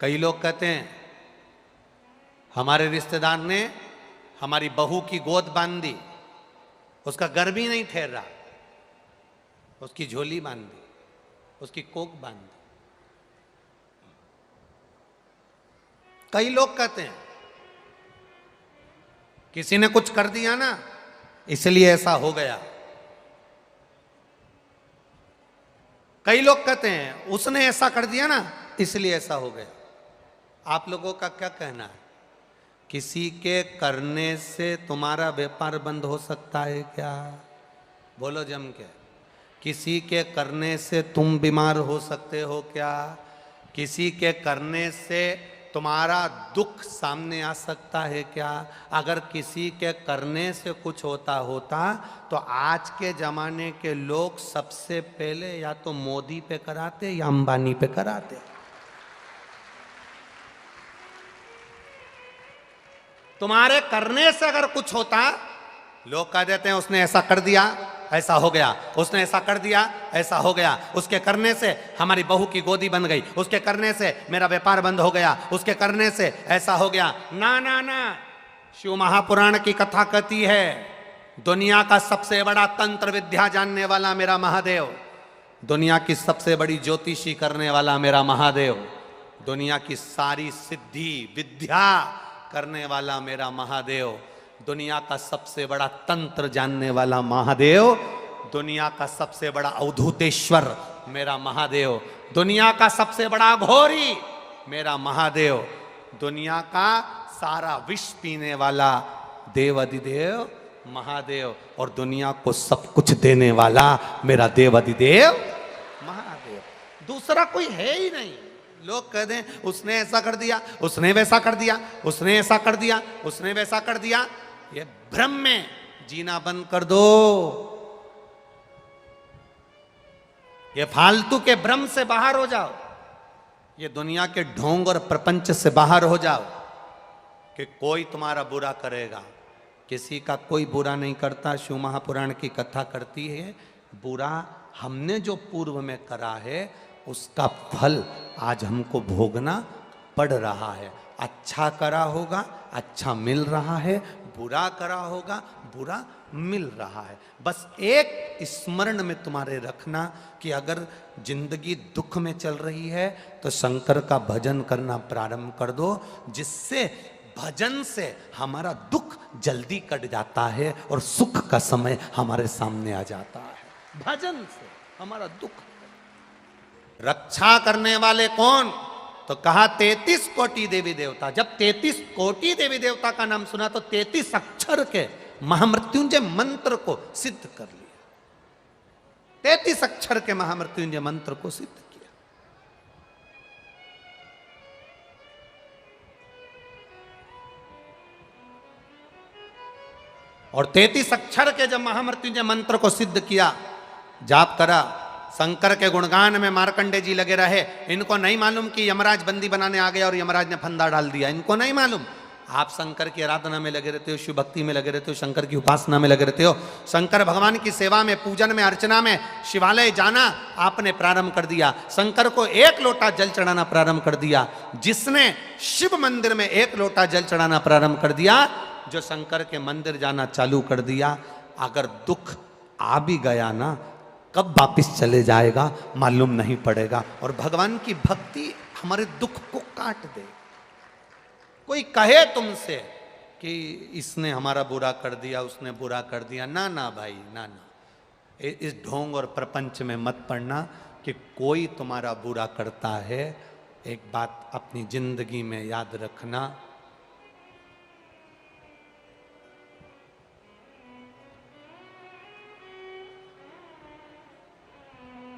A: कई लोग कहते हैं हमारे रिश्तेदार ने हमारी बहू की गोद बांध दी, उसका गर्मी नहीं ठहर रहा, उसकी झोली बांध दी, उसकी कोक बांध दी। कई लोग कहते हैं किसी ने कुछ कर दिया ना इसलिए ऐसा हो गया। कई लोग कहते हैं उसने ऐसा कर दिया ना इसलिए ऐसा हो गया। आप लोगों का क्या कहना है? किसी के करने से तुम्हारा व्यापार बंद हो सकता है क्या? बोलो जम के। किसी के करने से तुम बीमार हो सकते हो क्या? किसी के करने से तुम्हारा दुख सामने आ सकता है क्या? अगर किसी के करने से कुछ होता तो आज के जमाने के लोग सबसे पहले या तो मोदी पे कराते या अंबानी पे कराते। तुम्हारे करने से अगर कुछ होता, लोग कह देते हैं उसने ऐसा कर दिया ऐसा हो गया, उसने ऐसा कर दिया ऐसा हो गया, उसके करने से हमारी बहू की गोदी बन गई, उसके करने से मेरा व्यापार बंद हो गया, उसके करने से ऐसा हो गया। ना ना ना, शिव महापुराण की कथा कहती है दुनिया का सबसे बड़ा तंत्र विद्या जानने वाला मेरा महादेव, दुनिया की सबसे बड़ी ज्योतिषी करने वाला मेरा महादेव, दुनिया की सारी सिद्धि विद्या करने वाला मेरा महादेव, दुनिया का सबसे बड़ा तंत्र जानने वाला महादेव, दुनिया का सबसे बड़ा अवधूतेश्वर मेरा महादेव, दुनिया का सबसे बड़ा घोरी मेरा महादेव, दुनिया का सारा विष पीने वाला देव अधिदेव महादेव, और दुनिया को सब कुछ देने वाला मेरा देव अधिदेव महादेव। दूसरा कोई है ही नहीं। लोग कह दें उसने ऐसा कर दिया, उसने वैसा कर दिया, उसने ऐसा कर दिया, उसने वैसा कर दिया, ये भ्रम में जीना बंद कर दो। ये फालतू के भ्रम से बाहर हो जाओ, ये दुनिया के ढोंग और प्रपंच से बाहर हो जाओ कि कोई तुम्हारा बुरा करेगा। किसी का कोई बुरा नहीं करता। शिव महापुराण की कथा करती है, बुरा हमने जो पूर्व में करा है उसका फल आज हमको भोगना पड़ रहा है। अच्छा करा होगा अच्छा मिल रहा है, बुरा करा होगा बुरा मिल रहा है। बस एक स्मरण में तुम्हारे रखना कि अगर जिंदगी दुख में चल रही है तो शंकर का भजन करना प्रारंभ कर दो, जिससे भजन से हमारा दुख जल्दी कट जाता है और सुख का समय हमारे सामने आ जाता है। भजन से हमारा दुख। रक्षा करने वाले कौन? तो कहा 33 कोटि देवी देवता। जब 33 कोटि देवी देवता का नाम सुना तो 33 अक्षर के महामृत्युंजय मंत्र को सिद्ध कर लिया। 33 अक्षर के महामृत्युंजय मंत्र को सिद्ध किया। और 33 अक्षर के जब महामृत्युंजय मंत्र को सिद्ध किया, जाप करा, शंकर के गुणगान में मार्कंडे जी लगे रहे। इनको नहीं मालूम कि यमराज बंदी बनाने आ गया और यमराज ने फंदा डाल दिया, इनको नहीं मालूम। आप शंकर की आराधना में लगे रहते हो, शिव भक्ति में लगे रहते हो, शंकर की उपासना में लगे रहते हो, शंकर भगवान की सेवा में, पूजन में, अर्चना में, शिवालय जाना आपने प्रारंभ कर दिया, शंकर को 1 लोटा जल चढ़ाना प्रारंभ कर दिया। जिसने शिव मंदिर में 1 लोटा जल चढ़ाना प्रारंभ कर दिया, जो शंकर के मंदिर जाना चालू कर दिया, अगर दुख आ भी गया ना, कब वापिस चले जाएगा मालूम नहीं पड़ेगा। और भगवान की भक्ति हमारे दुख को काट दे। कोई कहे तुमसे कि इसने हमारा बुरा कर दिया, उसने बुरा कर दिया, ना ना भाई, ना ना, इस ढोंग और प्रपंच में मत पड़ना कि कोई तुम्हारा बुरा करता है। एक बात अपनी जिंदगी में याद रखना,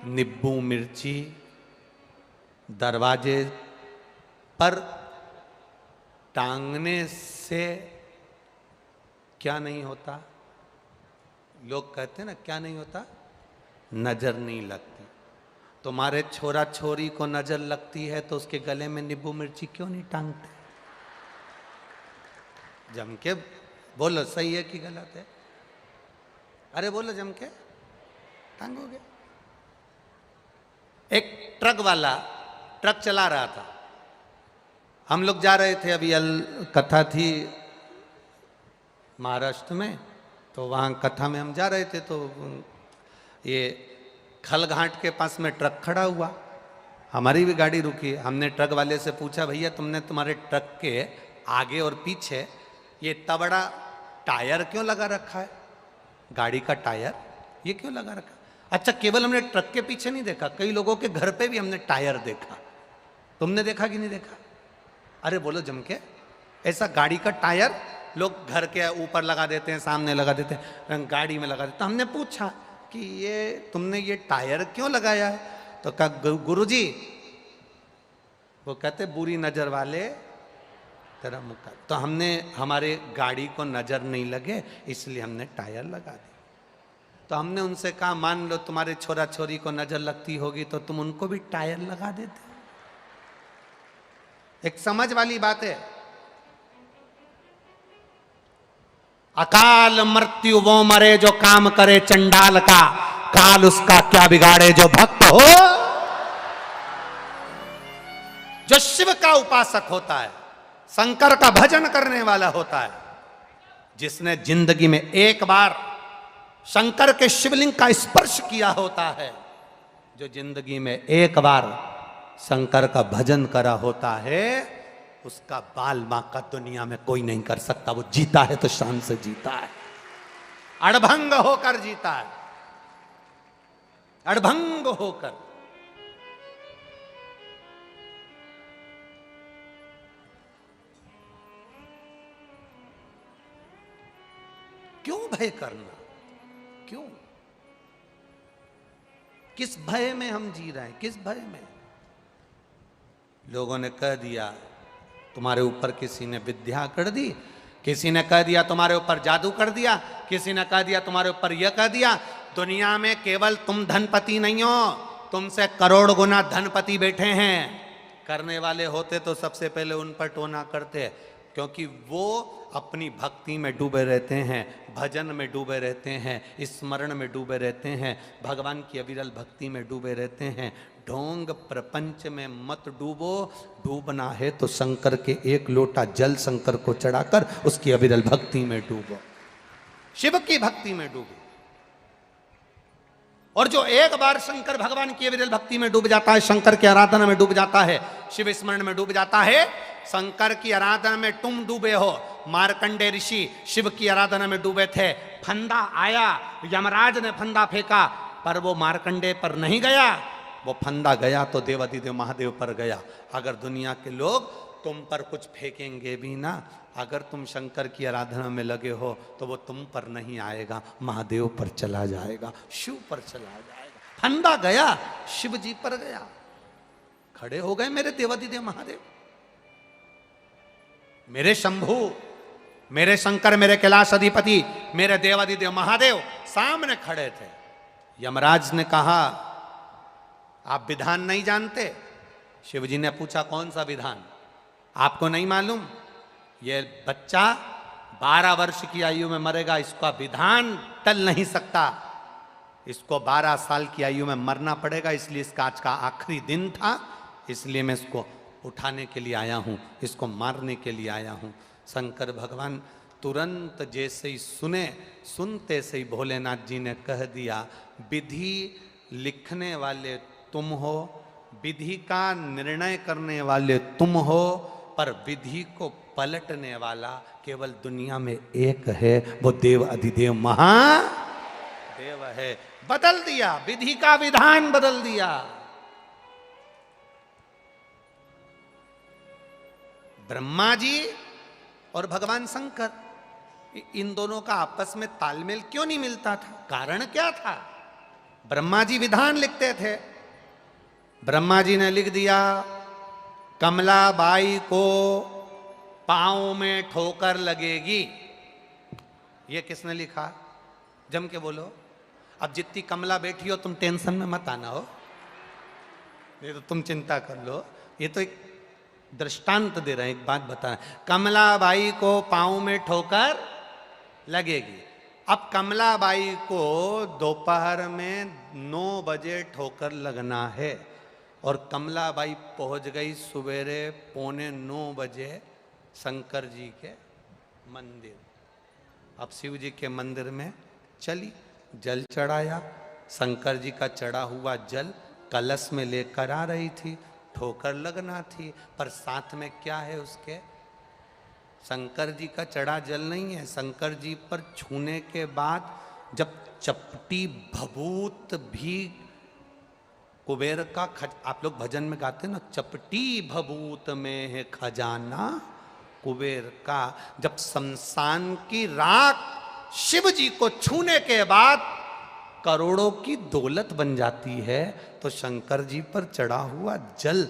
A: नींबू मिर्ची दरवाजे पर टांगने से क्या नहीं होता? लोग कहते हैं ना, क्या नहीं होता? नजर नहीं लगती। तुम्हारे छोरा छोरी को नजर लगती है तो उसके गले में नींबू मिर्ची क्यों नहीं टांगते? जम के बोलो, सही है कि गलत है? अरे बोलो, जम के टांगोगे। एक ट्रक वाला ट्रक चला रहा था, हम लोग जा रहे थे, अभी कथा थी महाराष्ट्र में, तो वहाँ कथा में हम जा रहे थे, तो ये खलघाट के पास में ट्रक खड़ा हुआ, हमारी भी गाड़ी रुकी। हमने ट्रक वाले से पूछा, भैया तुमने तुम्हारे ट्रक के आगे और पीछे ये इतना बड़ा टायर क्यों लगा रखा है? गाड़ी का टायर ये क्यों लगा रखा? अच्छा, केवल हमने ट्रक के पीछे नहीं देखा, कई लोगों के घर पे भी हमने टायर देखा। तुमने देखा कि नहीं देखा? अरे बोलो जम के। ऐसा गाड़ी का टायर लोग घर के ऊपर लगा देते हैं, सामने लगा देते हैं, गाड़ी में लगा देते हैं। तो हमने पूछा कि ये तुमने ये टायर क्यों लगाया है? तो कहा गुरुजी, वो कहते बुरी नजर वाले तेरा मुक्का। तो हमने हमारे गाड़ी को नजर नहीं लगे इसलिए हमने टायर लगा दिया। तो हमने उनसे कहा, मान लो तुम्हारे छोरा छोरी को नजर लगती होगी तो तुम उनको भी टायर लगा देते। एक समझ वाली बात है। अकाल मृत्यु वो मरे जो काम करे चंडाल का, काल उसका क्या बिगाड़े जो भक्त हो। जो शिव का उपासक होता है, शंकर का भजन करने वाला होता है, जिसने जिंदगी में एक बार शंकर के शिवलिंग का स्पर्श किया होता है, जो जिंदगी में एक बार शंकर का भजन करा होता है, उसका बाल बांका दुनिया में कोई नहीं कर सकता। वो जीता है तो शान से जीता है, अड़भंग होकर जीता है, अड़भंग होकर। क्यों भय करना? क्यों? किस भय में हम जी रहे हैं? किस भय में? लोगों ने कह दिया तुम्हारे ऊपर किसी ने विद्या कर दी, किसी ने कह दिया तुम्हारे ऊपर जादू कर दिया, किसी ने कह दिया तुम्हारे ऊपर यह कह दिया। दुनिया में केवल तुम धनपति नहीं हो, तुमसे करोड़ गुना धनपति बैठे हैं। करने वाले होते तो सबसे पहले उन पर टोना करते, क्योंकि वो अपनी भक्ति में डूबे रहते हैं, भजन में डूबे रहते हैं, स्मरण में डूबे रहते हैं, भगवान की अविरल भक्ति में डूबे रहते हैं। ढोंग प्रपंच में मत डूबो, डूबना है तो शंकर के एक लोटा जल शंकर को चढ़ाकर उसकी अविरल भक्ति में डूबो, शिव की भक्ति में डूबो। और जो एक बार शंकर भगवान की अविरल भक्ति में डूब जाता है, शंकर की आराधना में डूब जाता है, शिव स्मरण में डूब जाता है, शंकर की आराधना में तुम डूबे हो। मार्कंडे ऋषि शिव की आराधना में डूबे थे, फंदा आया, यमराज ने फंदा फेंका, पर वो मार्कंडे पर नहीं गया, वो फंदा गया तो देवाधिदेव महादेव पर गया। अगर दुनिया के लोग तुम पर कुछ फेंकेंगे भी ना, अगर तुम शंकर की आराधना में लगे हो तो वो तुम पर नहीं आएगा, महादेव पर चला जाएगा, शिव पर चला जाएगा। फंदा गया, शिव जी पर गया, खड़े हो गए मेरे देवाधिदेव महादेव, मेरे शंभू, मेरे शंकर, मेरे कैलाश अधिपति, मेरे देवाधिदेव महादेव सामने खड़े थे। यमराज ने कहा आप विधान नहीं जानते? शिव जी ने पूछा कौन सा विधान? आपको नहीं मालूम? ये बच्चा 12 वर्ष की आयु में मरेगा, इसका विधान टल नहीं सकता, इसको 12 साल की आयु में मरना पड़ेगा, इसलिए इसका आज का आखिरी दिन था, इसलिए मैं इसको उठाने के लिए आया हूँ, इसको मारने के लिए आया हूँ। शंकर भगवान तुरंत जैसे ही सुनते से ही भोलेनाथ जी ने कह दिया विधि लिखने वाले तुम हो, विधि का निर्णय करने वाले तुम हो, पर विधि को पलटने वाला केवल दुनिया में एक है, वो देव अधिदेव महादेव है। बदल दिया, विधि का विधान बदल दिया। ब्रह्मा जी और भगवान शंकर, इन दोनों का आपस में तालमेल क्यों नहीं मिलता था? कारण क्या था? ब्रह्मा जी विधान लिखते थे, ब्रह्मा जी ने लिख दिया कमलाबाई को पांव में ठोकर लगेगी। ये किसने लिखा? जम के बोलो। अब जितनी कमला बैठी हो तुम टेंशन में मत आना हो, ये तो तुम चिंता कर लो, ये तो एक दृष्टांत दे रहे हैं, एक बात बताएं। कमलाबाई को पांव में ठोकर लगेगी। अब कमलाबाई को दोपहर में 9 बजे ठोकर लगना है और कमलाबाई पहुंच गई सवेरे 8:45 बजे शंकर जी के मंदिर। अब शिव जी के मंदिर में चली, जल चढ़ाया, शंकर जी का चढ़ा हुआ जल कलश में लेकर आ रही थी, ठोकर लगना थी, पर साथ में क्या है उसके? शंकर जी का चढ़ा जल नहीं है। शंकर जी पर छूने के बाद जब चपटी भभूत भी कुबेर का आप लोग भजन में गाते ना, चपटी भभूत में है खजाना कुबेर का, जब शमशान की राख शिव जी को छूने के बाद करोड़ों की दौलत बन जाती है, तो शंकर जी पर चढ़ा हुआ जल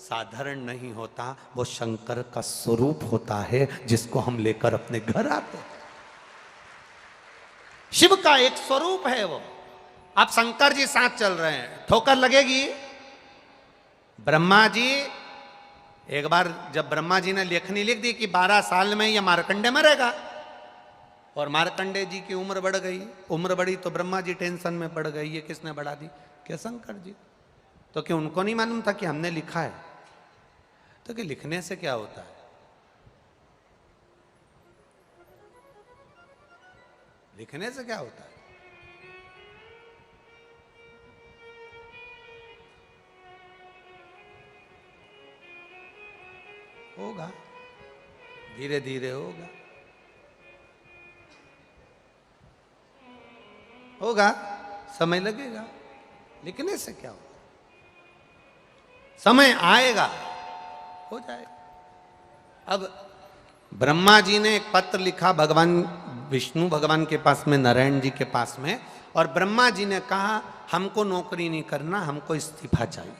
A: साधारण नहीं होता, वो शंकर का स्वरूप होता है जिसको हम लेकर अपने घर आते हैं। शिव का एक स्वरूप है वो। अब शंकर जी साथ चल रहे हैं, ठोकर लगेगी। ब्रह्मा जी, एक बार जब ब्रह्मा जी ने लेखनी लिख दी कि 12 साल में यह मार्कंडे मरेगा, और मार्कंडे जी की उम्र बढ़ गई, उम्र बढ़ी तो ब्रह्मा जी टेंशन में पड़ गई। ये किसने बढ़ा दी? क्या शंकर जी। तो क्या उनको नहीं मालूम था कि हमने लिखा है? तो कि लिखने से क्या होता है? लिखने से क्या होता है? होगा, धीरे धीरे होगा, होगा, समय लगेगा। लिखने से क्या होगा? समय आएगा, हो जाएगा। अब ब्रह्मा जी ने एक पत्र लिखा भगवान विष्णु भगवान के पास में, नारायण जी के पास में, और ब्रह्मा जी ने कहा हमको नौकरी नहीं करना, हमको इस्तीफा चाहिए।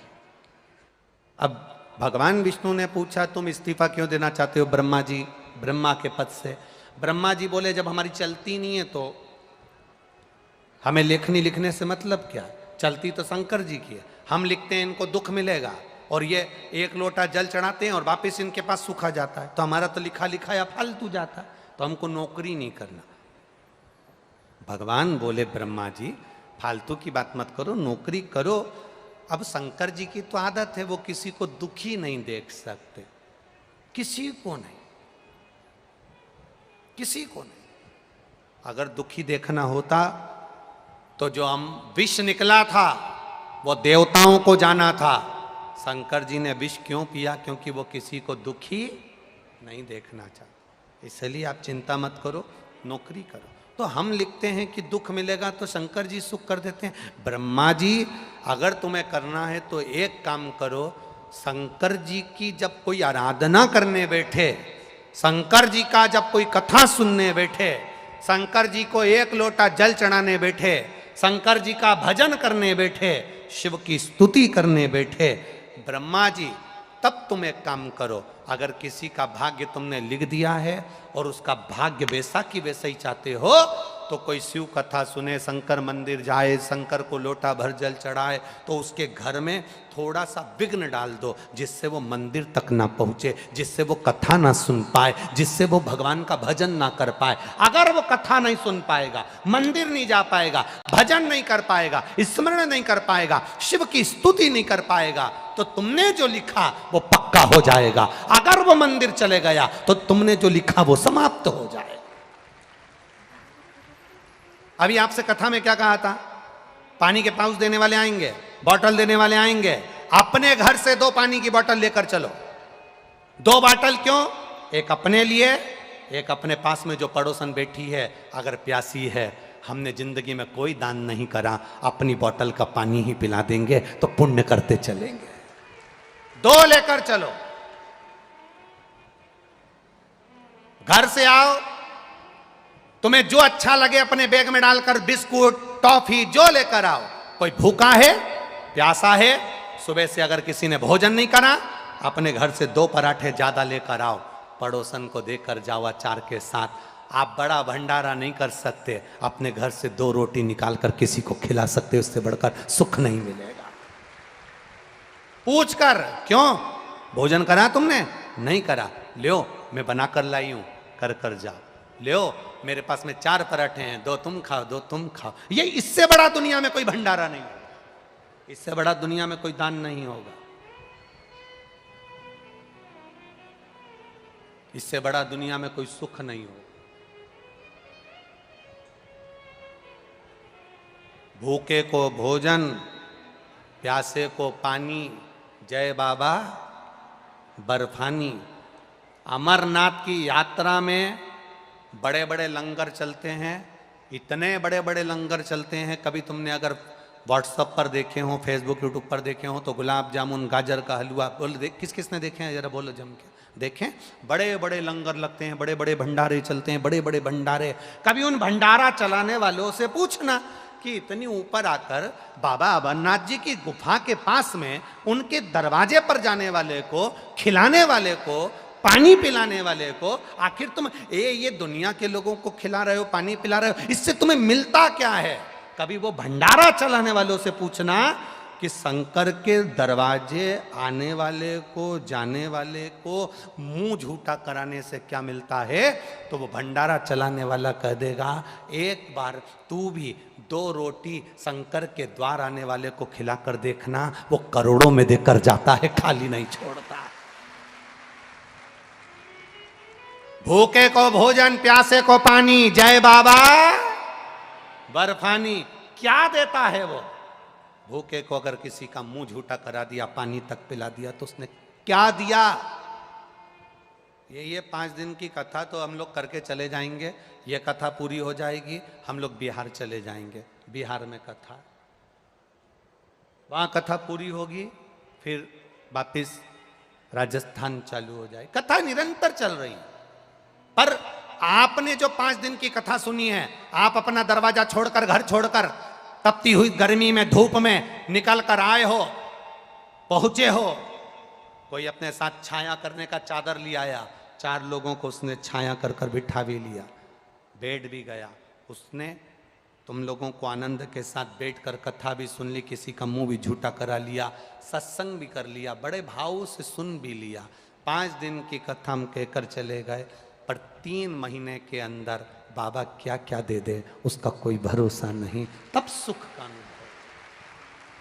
A: अब भगवान विष्णु ने पूछा तुम इस्तीफा क्यों देना चाहते हो ब्रह्मा जी, ब्रह्मा के पद से? ब्रह्मा जी बोले जब हमारी चलती नहीं है तो हमें लेखनी लिखने से मतलब क्या, चलती तो शंकर जी की है, हम लिखते हैं इनको दुख मिलेगा और ये एक लोटा जल चढ़ाते हैं और वापस इनके पास सूखा जाता है, तो हमारा तो लिखा लिखा या फालतू जाता है, तो हमको नौकरी नहीं करना। भगवान बोले ब्रह्मा जी फालतू की बात मत करो, नौकरी करो। अब शंकर जी की तो आदत है, वो किसी को दुखी नहीं देख सकते, किसी को नहीं, किसी को नहीं। अगर दुखी देखना होता तो जो हम विष निकला था वो देवताओं को जाना था। शंकर जी ने विष क्यों पिया? क्योंकि वो किसी को दुखी नहीं देखना चाहते। इसलिए आप चिंता मत करो, नौकरी करो। तो हम लिखते हैं कि दुख मिलेगा तो शंकर जी सुख कर देते हैं। ब्रह्मा जी अगर तुम्हें करना है तो एक काम करो, शंकर जी की जब कोई आराधना करने बैठे, शंकर जी का जब कोई कथा सुनने बैठे, शंकर जी को एक लोटा जल चढ़ाने बैठे, शंकर जी का भजन करने बैठे, शिव की स्तुति करने बैठे, ब्रह्मा जी तब तुम एक काम करो, अगर किसी का भाग्य तुमने लिख दिया है और उसका भाग्य वैसा की वैसा ही चाहते हो तो कोई शिव कथा सुने, शंकर मंदिर जाए, शंकर को लोटा भर जल चढ़ाए, तो उसके घर में थोड़ा सा विघ्न डाल दो जिससे वो मंदिर तक ना पहुंचे, जिससे वो कथा ना सुन पाए, जिससे वो भगवान का भजन ना कर पाए। अगर वो कथा नहीं सुन पाएगा, मंदिर नहीं जा पाएगा, भजन नहीं कर पाएगा, स्मरण नहीं कर पाएगा, शिव की स्तुति नहीं कर पाएगा, तो तुमने जो लिखा वो पक्का हो जाएगा। अगर वो मंदिर चले गया तो तुमने जो लिखा वो समाप्त हो जाएगा। अभी आपसे कथा में क्या कहा था? पानी के पाउच देने वाले आएंगे, बॉटल देने वाले आएंगे, अपने घर से 2 पानी की बॉटल लेकर चलो। 2 बॉटल क्यों? एक अपने लिए, एक अपने पास में जो पड़ोसन बैठी है अगर प्यासी है, हमने जिंदगी में कोई दान नहीं करा, अपनी बॉटल का पानी ही पिला देंगे तो पुण्य करते चलेंगे। 2 लेकर चलो। घर से आओ, तुम्हें जो अच्छा लगे अपने बैग में डालकर बिस्कुट, टॉफी जो लेकर आओ। कोई भूखा है, प्यासा है, सुबह से अगर किसी ने भोजन नहीं करा, अपने घर से 2 पराठे ज्यादा लेकर आओ, पड़ोसन को देकर जाओ अचार के साथ। आप बड़ा भंडारा नहीं कर सकते, अपने घर से 2 रोटी निकाल कर किसी को खिला सकते, उससे बढ़कर सुख नहीं मिलेगा। पूछ कर, क्यों भोजन करा तुमने? नहीं करा, लो मैं बना कर लाई हूं, कर कर जाओ। लो मेरे पास में 4 पराठे हैं, 2 तुम खाओ, 2 तुम खाओ। ये इससे बड़ा दुनिया में कोई भंडारा नहीं होगा, इससे बड़ा दुनिया में कोई दान नहीं होगा, इससे बड़ा दुनिया में कोई सुख नहीं होगा। भूखे को भोजन, प्यासे को पानी, जय बाबा बर्फानी। अमरनाथ की यात्रा में बड़े बड़े लंगर चलते हैं, इतने बड़े बड़े लंगर चलते हैं, कभी तुमने अगर व्हाट्सएप पर देखे हो, फेसबुक यूट्यूब पर देखे हो तो गुलाब जामुन, गाजर का हलवा, बोल किस किस ने देखे हैं जरा बोलो जम के देखें। बड़े बड़े लंगर लगते हैं, बड़े बड़े भंडारे चलते हैं, बड़े बड़े भंडारे। कभी उन भंडारा चलाने वालों से पूछना कि इतनी ऊपर आकर बाबा अमरनाथ जी की गुफा के पास में उनके दरवाजे पर जाने वाले को, खिलाने वाले को, पानी पिलाने वाले को, आखिर तुम ये दुनिया के लोगों को खिला रहे हो, पानी पिला रहे हो, इससे तुम्हें मिलता क्या है? कभी वो भंडारा चलाने वालों से पूछना कि शंकर के दरवाजे आने वाले को, जाने वाले को मुंह झूठा कराने से क्या मिलता है? तो वो भंडारा चलाने वाला कह देगा एक बार तू भी 2 रोटी शंकर के द्वार आने वाले को खिलाकर देखना, वो करोड़ों में देकर जाता है, खाली नहीं छोड़ता। भूखे को भोजन, प्यासे को पानी, जय बाबा बर्फानी। क्या देता है वो? भूखे को अगर किसी का मुंह झूठा करा दिया, पानी तक पिला दिया, तो उसने क्या दिया? ये 5 दिन की कथा तो हम लोग करके चले जाएंगे, ये कथा पूरी हो जाएगी, हम लोग बिहार चले जाएंगे। बिहार में कथा, वहां कथा पूरी होगी, फिर वापिस राजस्थान चालू हो जाए। कथा निरंतर चल रही है। पर आपने जो 5 दिन की कथा सुनी है, आप अपना दरवाजा छोड़कर, घर छोड़कर, तपती हुई गर्मी में, धूप में निकल कर आए हो, पहुंचे हो, कोई अपने साथ छाया करने का चादर ले आया, 4 लोगों को उसने छाया कर कर बिठा भी लिया, बैठ भी गया। उसने तुम लोगों को आनंद के साथ बैठकर कथा भी सुन ली, किसी का मुंह भी झूठा करा लिया, सत्संग भी कर लिया, बड़े भाव से सुन भी लिया। 5 दिन की कथा हम कहकर चले गए, पर 3 महीने के अंदर बाबा क्या क्या दे दे उसका कोई भरोसा नहीं। तब सुख का अनुभव,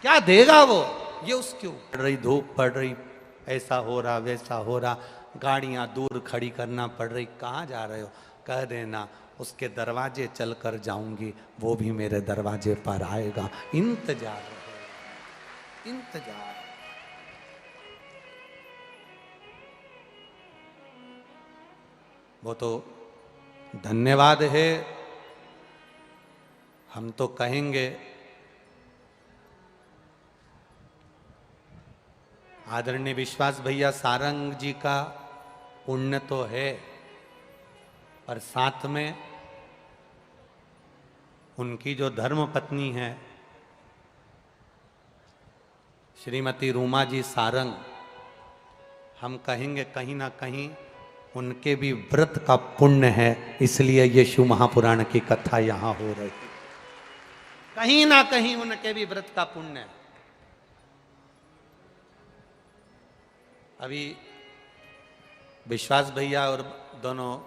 A: क्या देगा वो, ये उसके ऊपर। पड़ रही धूप, पड़ रही, ऐसा हो रहा वैसा हो रहा, गाड़ियां दूर खड़ी करना पड़ रही, कहाँ जा रहे हो, कह देना उसके दरवाजे चल कर जाऊंगी, वो भी मेरे दरवाजे पर आएगा, इंतजार रहे, इंतजार। वो तो धन्यवाद है, हम तो कहेंगे आदरणीय विश्वास भैया सारंग जी का पुण्य तो है, और साथ में उनकी जो धर्म पत्नी है श्रीमती रूमा जी सारंग, हम कहेंगे कहीं ना कहीं उनके भी व्रत का पुण्य है, इसलिए ये शिव महापुराण की कथा यहां हो रही, कहीं ना कहीं उनके भी व्रत का पुण्य है। अभी विश्वास भैया और दोनों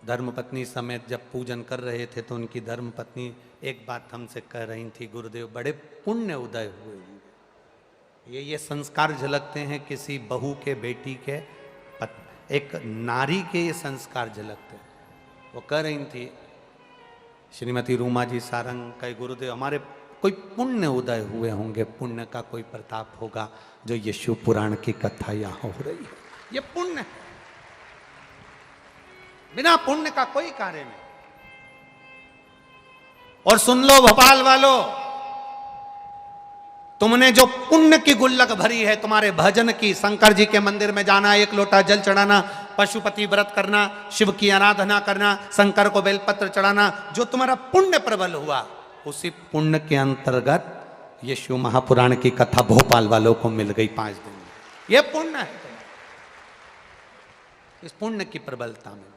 A: धर्मपत्नी समेत जब पूजन कर रहे थे तो उनकी धर्मपत्नी एक बात हमसे कह रही थी, गुरुदेव बड़े पुण्य उदय हुए होंगे। ये संस्कार झलकते हैं किसी बहू के, बेटी के, एक नारी के ये संस्कार झलकते हैं। वो कह रही थी श्रीमती रूमा जी सारंग, कहे गुरुदेव हमारे कोई पुण्य उदय हुए होंगे, पुण्य का कोई प्रताप होगा जो ये शिव पुराण की कथा यहाँ हो रही है, ये पुण्य है, बिना पुण्य का कोई कार्य नहीं। और सुन लो भोपाल वालों, तुमने जो पुण्य की गुल्लक भरी है तुम्हारे भजन की, शंकर जी के मंदिर में जाना, 1 लोटा जल चढ़ाना, पशुपति व्रत करना, शिव की आराधना करना, शंकर को बेलपत्र चढ़ाना, जो तुम्हारा पुण्य प्रबल हुआ, उसी पुण्य के अंतर्गत ये शिव महापुराण की कथा भोपाल वालों को मिल गई 5 दिन में। ये पुण्य है, इस पुण्य की प्रबलता में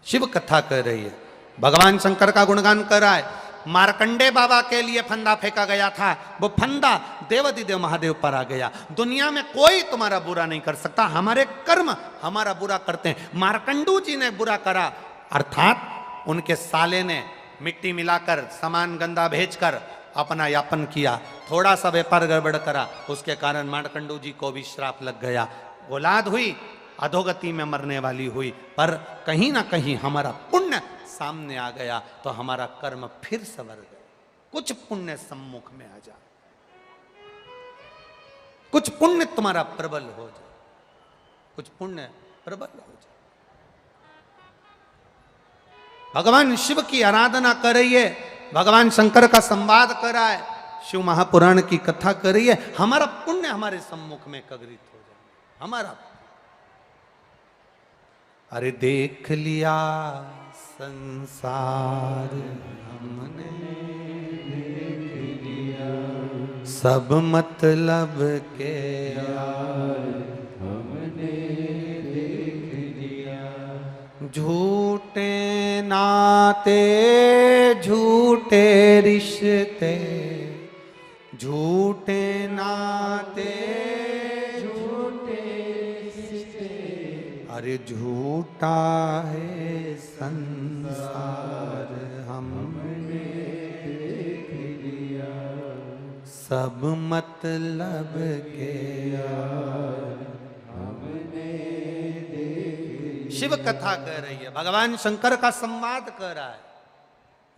A: शिव कथा कह रही है, भगवान शंकर का गुणगान कर रहा है। मार्कंडे बाबा के लिए फंदा फेंका गया था, वो फंदा देवाधिदेव महादेव पर आ गया। दुनिया में कोई तुम्हारा बुरा नहीं कर सकता, हमारे कर्म हमारा बुरा करते हैं। मार्कंडू जी ने बुरा करा, अर्थात उनके साले ने मिट्टी मिलाकर सामान गंदा भेजकर अपना यापन किया, थोड़ा सा व्यापार गड़बड़ करा, उसके कारण मार्कंडू जी को भी श्राप लग गया, औलाद हुई, अधोगति में मरने वाली हुई। पर कहीं ना कहीं हमारा पुण्य सामने आ गया तो हमारा कर्म फिर संवर गया। कुछ पुण्य सम्मुख में आ जाए, कुछ पुण्य तुम्हारा प्रबल हो जाए, कुछ पुण्य प्रबल हो जाए। भगवान शिव की आराधना कर रही है, भगवान शंकर का संवाद कर रहा है, शिव महापुराण की कथा कर रही है, हमारा पुण्य हमारे सम्मुख में कगरित हो जाए, हमारा। अरे देख लिया संसार हमने, देख लिया सब मतलब के यार हमने, देख लिया झूठे नाते झूठे रिश्ते, झूठे नाते अरे झूठा है संसार हमने देख लिया, सब मतलब के यार हमने देख लिया। शिव कथा कह रही है, भगवान शंकर का संवाद कर रहा है।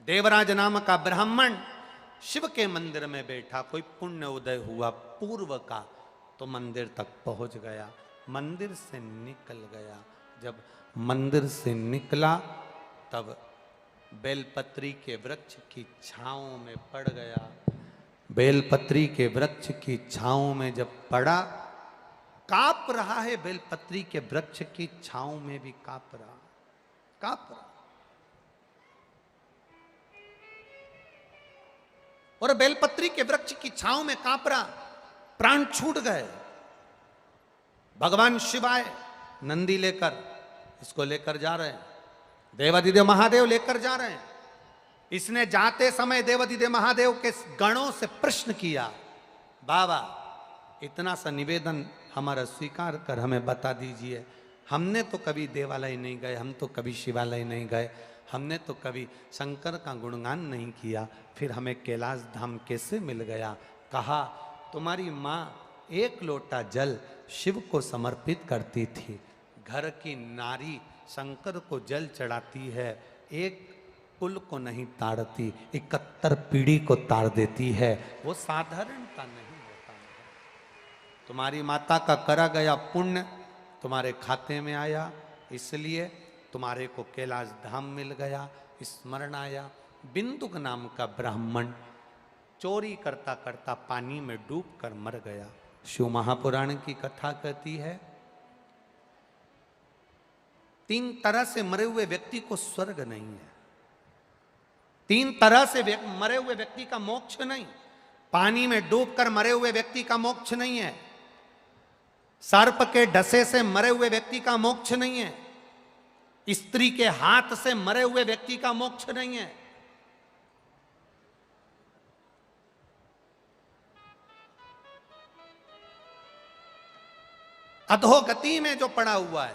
A: देवराज नाम का ब्राह्मण शिव के मंदिर में बैठा, कोई पुण्य उदय हुआ पूर्व का, तो मंदिर तक पहुंच गया, मंदिर से निकल गया। जब मंदिर से निकला तब बेलपत्री के वृक्ष की छांव में पड़ गया। बेलपत्री के वृक्ष की छांव में जब पड़ा, कांप रहा है, बेलपत्री के वृक्ष की छांव में भी कांप रहा, कांप रहा। और बेलपत्री के वृक्ष की छांव में कांप रहा, प्राण छूट गए। भगवान शिव आए नंदी लेकर, इसको लेकर जा रहे हैं, देवाधिदेव महादेव लेकर जा रहे हैं। इसने जाते समय देवाधिदेव महादेव के गणों से प्रश्न किया, बाबा इतना सा निवेदन हमारा स्वीकार कर हमें बता दीजिए, हमने तो कभी देवालय नहीं गए, हम तो कभी शिवालय नहीं गए, हमने तो कभी शंकर का गुणगान नहीं किया, फिर हमें कैलाश धाम कैसे मिल गया? कहा तुम्हारी माँ एक लोटा जल शिव को समर्पित करती थी, घर की नारी शंकर को जल चढ़ाती है, एक कुल को नहीं ताड़ती, 71 पीढ़ी को ताड़ देती है, वो साधारणता नहीं होता है। तुम्हारी माता का करा गया पुण्य तुम्हारे खाते में आया, इसलिए तुम्हारे को कैलाश धाम मिल गया, स्मरण आया। बिंदुक नाम का ब्राह्मण चोरी करता करता पानी में डूब कर मर गया। शिव महापुराण की कथा कहती है 3 तरह से मरे हुए व्यक्ति को स्वर्ग नहीं है, 3 तरह से मरे हुए व्यक्ति का मोक्ष नहीं। पानी में डूबकर मरे हुए व्यक्ति का मोक्ष नहीं है, सर्प के डसे से मरे हुए व्यक्ति का मोक्ष नहीं है, स्त्री के हाथ से मरे हुए व्यक्ति का मोक्ष नहीं है। अधोगति में जो पड़ा हुआ है,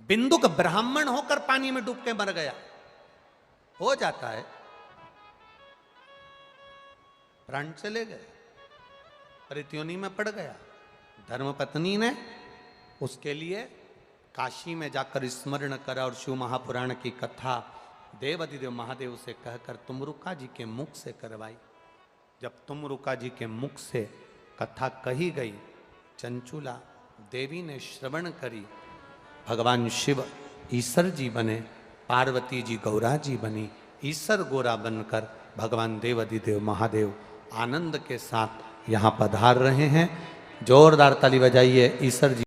A: बिंदुक ब्राह्मण होकर पानी में डूब के मर गया, हो जाता है, प्राण चले गए, परित्योनी में पड़ गया। धर्मपत्नी ने उसके लिए काशी में जाकर स्मरण करा और शिव महापुराण की कथा देवाधिदेव महादेव से कहकर तुमरुका जी के मुख से करवाई। जब तुमरुका जी के मुख से कथा कही गई, चंचुला देवी ने श्रवण करी, भगवान शिव ईश्वर जी बने, पार्वती जी गौरा जी बनी, ईश्वर गोरा बनकर भगवान देवाधिदेव महादेव आनंद के साथ यहाँ पधार रहे हैं। जोरदार ताली बजाइए ईश्वर जी।